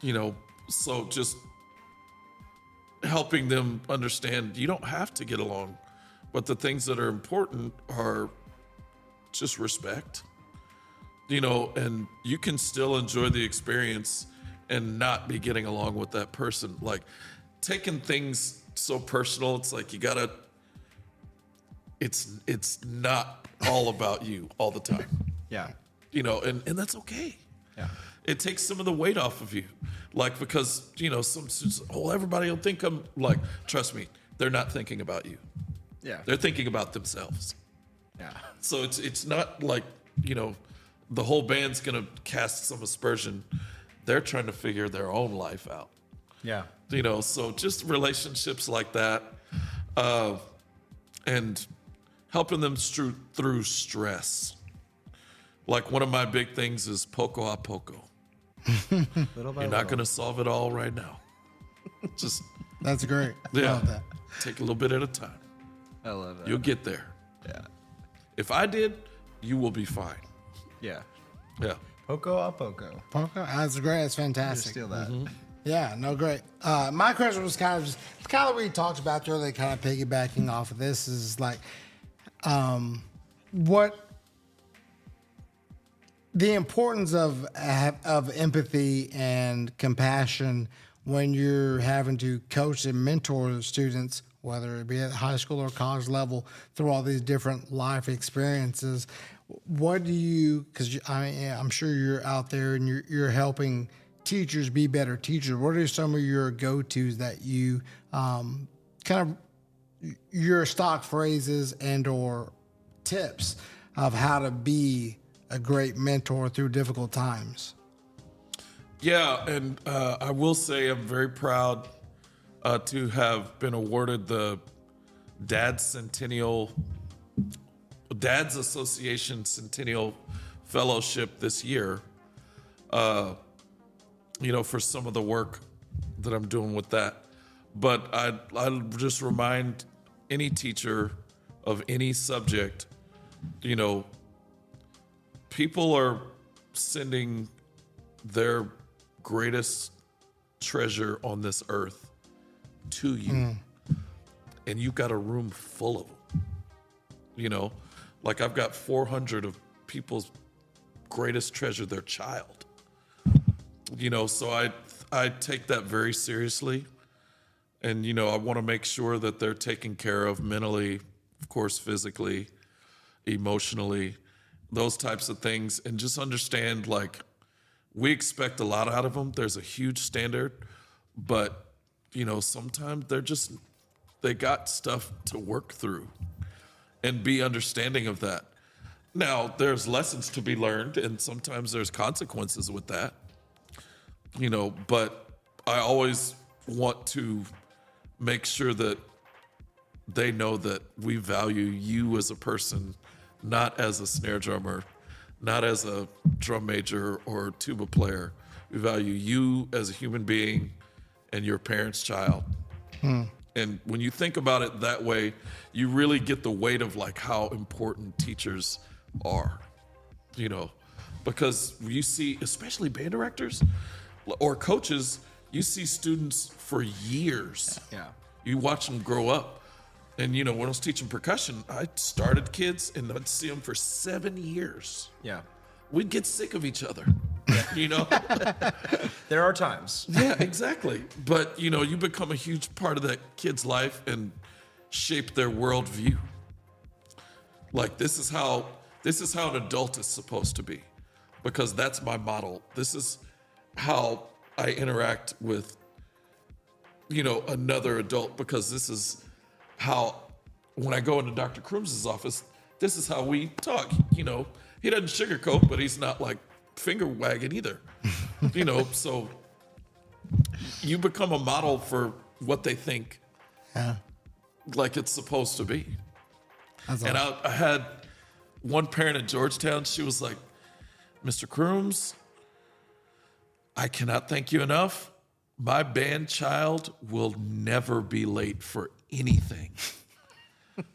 You know, so just helping them understand you don't have to get along, but the things that are important are just respect, you know, and you can still enjoy the experience and not be getting along with that person. Like taking things so personal, it's like you gotta, it's not all about you all the time. Yeah. You know, and that's okay. Yeah. It takes some of the weight off of you. Like, because, you know, some students, oh, everybody will think I'm like, trust me, they're not thinking about you. Yeah. They're thinking about themselves. Yeah. So it's not like, you know, the whole band's gonna cast some aspersion. They're trying to figure their own life out. Yeah. You know, so just relationships like that, and helping them through stress. Like one of my big things is poco a poco. Little by You're not gonna solve it all right now. Just That's great. yeah, Love that. take a little bit at a time. I love that. You'll get there. Yeah. If I did, you will be fine. Yeah. Yeah. Poco a poco. Poker, that's great. That's fantastic. Steal that. Yeah, no, great. My question was kind of what we talked about earlier, kind of piggybacking off of this is like, what the importance of empathy and compassion when you're having to coach and mentor students, whether it be at high school or college level, through all these different life experiences. What do you? Because I'm sure you're out there and you're helping teachers be better teachers. What are some of your go-tos that you kind of your stock phrases and or tips of how to be a great mentor through difficult times? Yeah, and I will say I'm very proud to have been awarded the Dad's Association Centennial Fellowship this year, you know, for some of the work that I'm doing with that. But I'll just remind any teacher of any subject, you know, people are sending their greatest treasure on this earth to you. And you've got a room full of them, you know, Like I've got 400 of people's greatest treasure, their child. You know, so I take that very seriously. And, you know, I want to make sure that they're taken care of mentally, of course, physically, emotionally, those types of things. And just understand, like, we expect a lot out of them. There's a huge standard. But, you know, sometimes they got stuff to work through and be understanding of that. Now, there's lessons to be learned, and sometimes there's consequences with that. You know, but I always want to make sure that they know that we value you as a person, not as a snare drummer, not as a drum major or tuba player. We value you as a human being and your parents' child. And when you think about it that way, you really get the weight of like how important teachers are, you know, because you see, especially band directors or coaches, you see students for years. Yeah. You watch them grow up. And, you know, when I was teaching percussion, I started kids and I'd see them for 7 years. Yeah. We'd get sick of each other, you know? There are times. Yeah, exactly. But, you know, you become a huge part of that kid's life and shape their worldview. Like, this is how an adult is supposed to be, because that's my model. This is how I interact with, you know, another adult, because this is how, when I go into Dr. Croomes' office, this is how we talk. You know, he doesn't sugarcoat, but he's not like finger wagging either. You know, so you become a model for what they think like it's supposed to be. That's And awesome. I had one parent at Georgetown, she was like, Mr. Croomes, I cannot thank you enough. My band child will never be late for anything.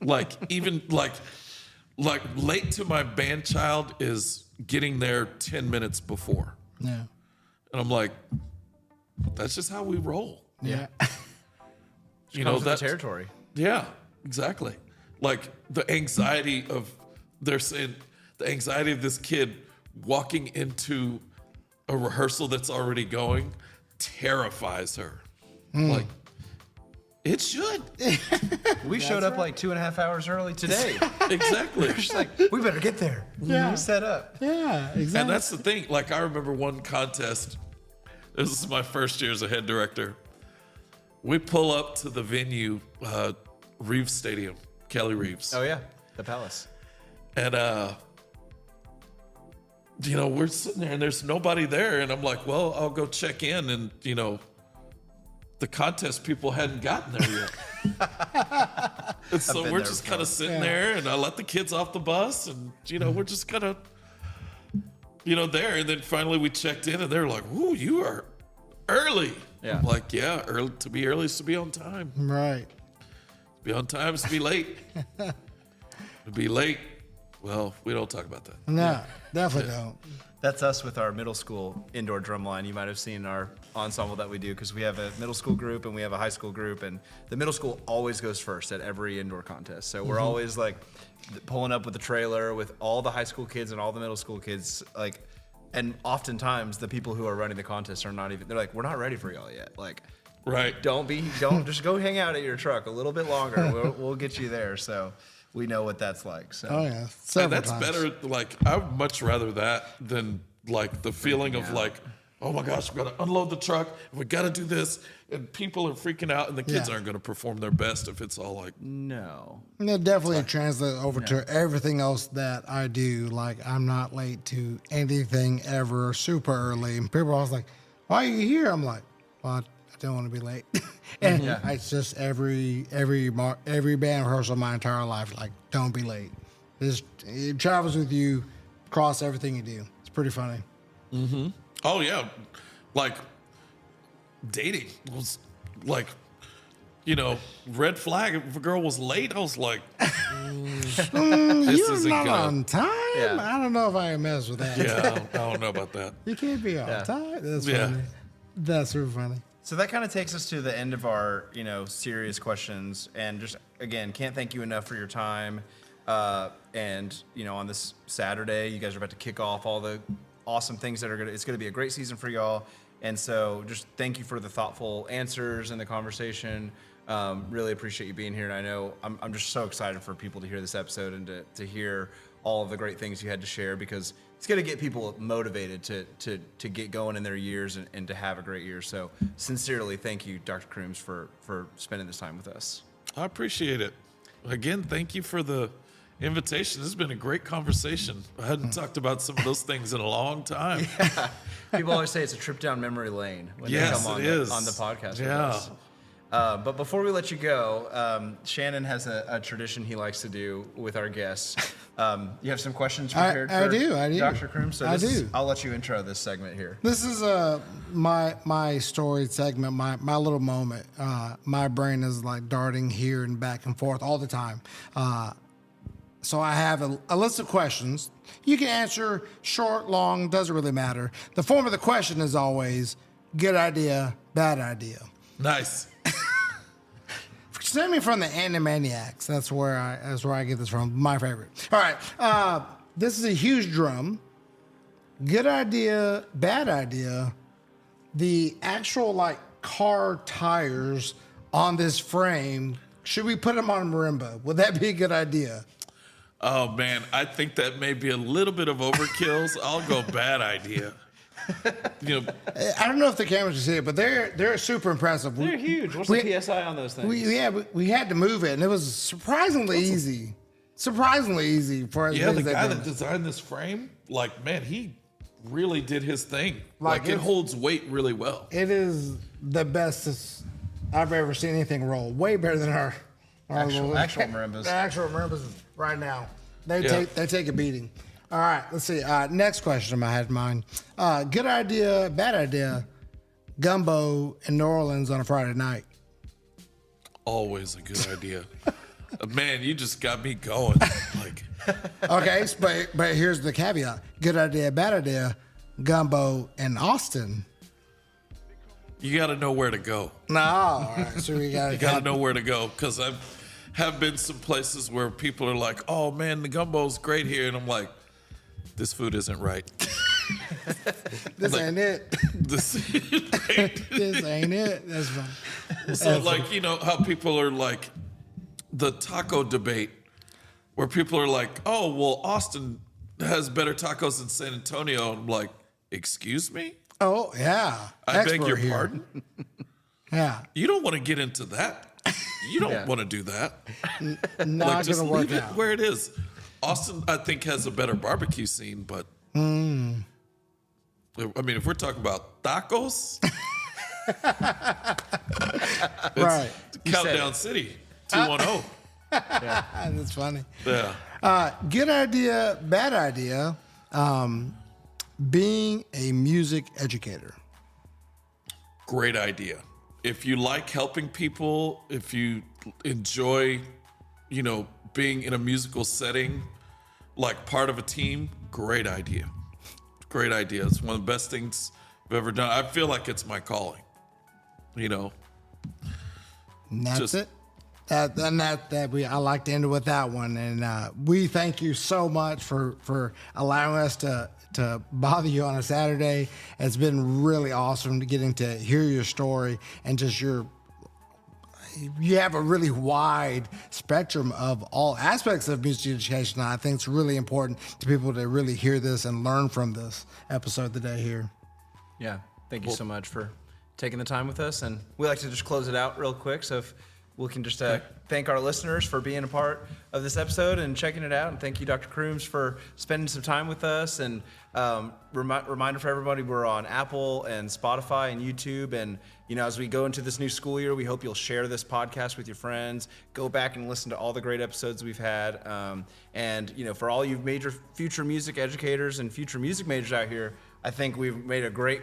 Like, even like late to my band child is getting there 10 minutes before. Yeah. And I'm like, that's just how we roll. Yeah. You Comes know, with the that territory. Yeah, exactly. Like the anxiety of, they're saying, the anxiety of this kid walking into a rehearsal that's already going terrifies her. Like, it should. We showed up like 2.5 hours early today. Exactly. Just like, we better get there. Yeah. Set up. Yeah, exactly. And that's the thing. Like, I remember one contest. This is my first year as a head director. We pull up to the venue, Reeves Stadium, Kelly Reeves. Oh yeah, the Palace. And, you know, we're sitting there and there's nobody there. And I'm like, well, I'll go check in. And, you know, the contest people hadn't gotten there yet. And so been we're there just before. kind of sitting there, and I let the kids off the bus, and, you know, we're just kind of, you know, there. And then finally we checked in and they're like, "Ooh, you are early." Yeah. I'm like, yeah, early, to be early is to be on time. Right. Be on time is to be late. To be late, well, we don't talk about that. No, definitely don't. That's us with our middle school indoor drum line. You might have seen our ensemble that we do, because we have a middle school group and we have a high school group, and the middle school always goes first at every indoor contest. So we're always like pulling up with the trailer with all the high school kids and all the middle school kids, like, and oftentimes the people who are running the contest are not even, they're like, we're not ready for y'all yet. Like, Right. don't just go hang out at your truck a little bit longer. We'll get you there. So we know what that's like. So Oh yeah, And several that's times. better. Like, I would much rather that than like the feeling of like, oh my gosh, we got to unload the truck. We got to do this. And people are freaking out, and the kids Yeah. aren't going to perform their best if it's all like, no. And that definitely translates over to everything else that I do. Like, I'm not late to anything ever, super early. And people are always like, "Why are you here?" I'm like, "Well, I don't want to be late." And it's just every band rehearsal my entire life. Like, don't be late. It travels with you across everything you do. It's pretty funny. oh yeah, like dating was like, you know, red flag. If a girl was late, I was like, this You're isn't not good. on time. Yeah. I don't know if I can mess with that. Yeah, I don't know about that. You can't be on Yeah. time. That's Yeah. funny. That's super funny. So that kind of takes us to the end of our, serious questions. And just, again, can't thank you enough for your time. And on this Saturday, you guys are about to kick off all the awesome things that it's going to be a great season for y'all. And so just thank you for the thoughtful answers and the conversation. Really appreciate you being here. And I know I'm just so excited for people to hear this episode and to hear all of the great things you had to share, because it's going to get people motivated to get going in their years and to have a great year. So sincerely, thank you, Dr. Croomes, for spending this time with us. I appreciate it. Again, thank you for the invitation. This has been a great conversation. I hadn't talked about some of those things in a long time. Yeah. People always say it's a trip down memory lane when they come on the podcast with us. But before we let you go, Shannon has a tradition he likes to do with our guests. You have some questions prepared I for do. Dr. Croomes? So I do. I'll let you intro this segment here. This is my story segment, my little moment. My brain is like darting here and back and forth all the time. So I have a list of questions. You can answer short, long, doesn't really matter. The form of the question is always good idea, bad idea. Nice. Send me from the Animaniacs. That's where I get this from. My favorite. All right. This is a huge drum. Good idea, bad idea. The actual car tires on this frame, should we put them on marimba? Would that be a good idea? Oh man, I think that may be a little bit of overkill. So I'll go bad idea. I don't know if the cameras can see it, but they're super impressive. They're huge. What's the PSI on those things? We had to move it, and it was surprisingly easy. Surprisingly easy for us. Yeah, the guy that designed this frame, man, he really did his thing. It holds weight really well. It is the best I've ever seen anything roll. Way better than our actual marimbas. The actual marimbas right now. They take a beating. All right, let's see. Next question I had in mind. Good idea, bad idea. Gumbo in New Orleans on a Friday night. Always a good idea. Man, you just got me going. Okay, but here's the caveat. Good idea, bad idea. Gumbo in Austin. You got to know where to go. No, all right. So you got to know where to go, because I have been some places where people are like, "Oh man, the gumbo's great here," and I'm like, "This food isn't right. This ain't it. This ain't it." That's fine. So how people are like the taco debate, where people are like, "Oh, well, Austin has better tacos than San Antonio." And I'm like, "Excuse me?" Oh yeah. I beg your pardon. Yeah. You don't want to get into that. You don't want to do that. Not just gonna work leave it out. where it is. Austin, I think, has a better barbecue scene, but I mean, if we're talking about tacos, right? Countdown City, 210. Yeah. That's funny. Yeah. Good idea, bad idea. Being a music educator. Great idea. If you like helping people, if you enjoy, being in a musical setting, like part of a team, great idea. Great idea. It's one of the best things I've ever done. I feel like it's my calling, And that's it. I like to end with that one. And we thank you so much for allowing us to bother you on a Saturday. It's been really awesome getting to hear your story and just you have a really wide spectrum of all aspects of music education. I think it's really important to people to really hear this and learn from this episode today here. Yeah. Thank you so much for taking the time with us. And we like to just close it out real quick. So if we can just thank our listeners for being a part of this episode and checking it out. And thank you, Dr. Croomes, for spending some time with us. And reminder for everybody, we're on Apple and Spotify and YouTube. And, as we go into this new school year, we hope you'll share this podcast with your friends. Go back and listen to all the great episodes we've had. And for all you major future music educators and future music majors out here, I think we've made a great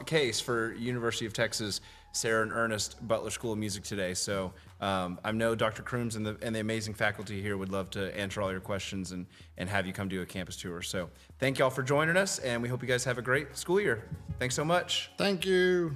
case for University of Texas Sarah and Ernest Butler School of Music today. So I know Dr. Croomes and the amazing faculty here would love to answer all your questions and have you come do a campus tour. So thank y'all for joining us, and we hope you guys have a great school year. Thanks so much. Thank you.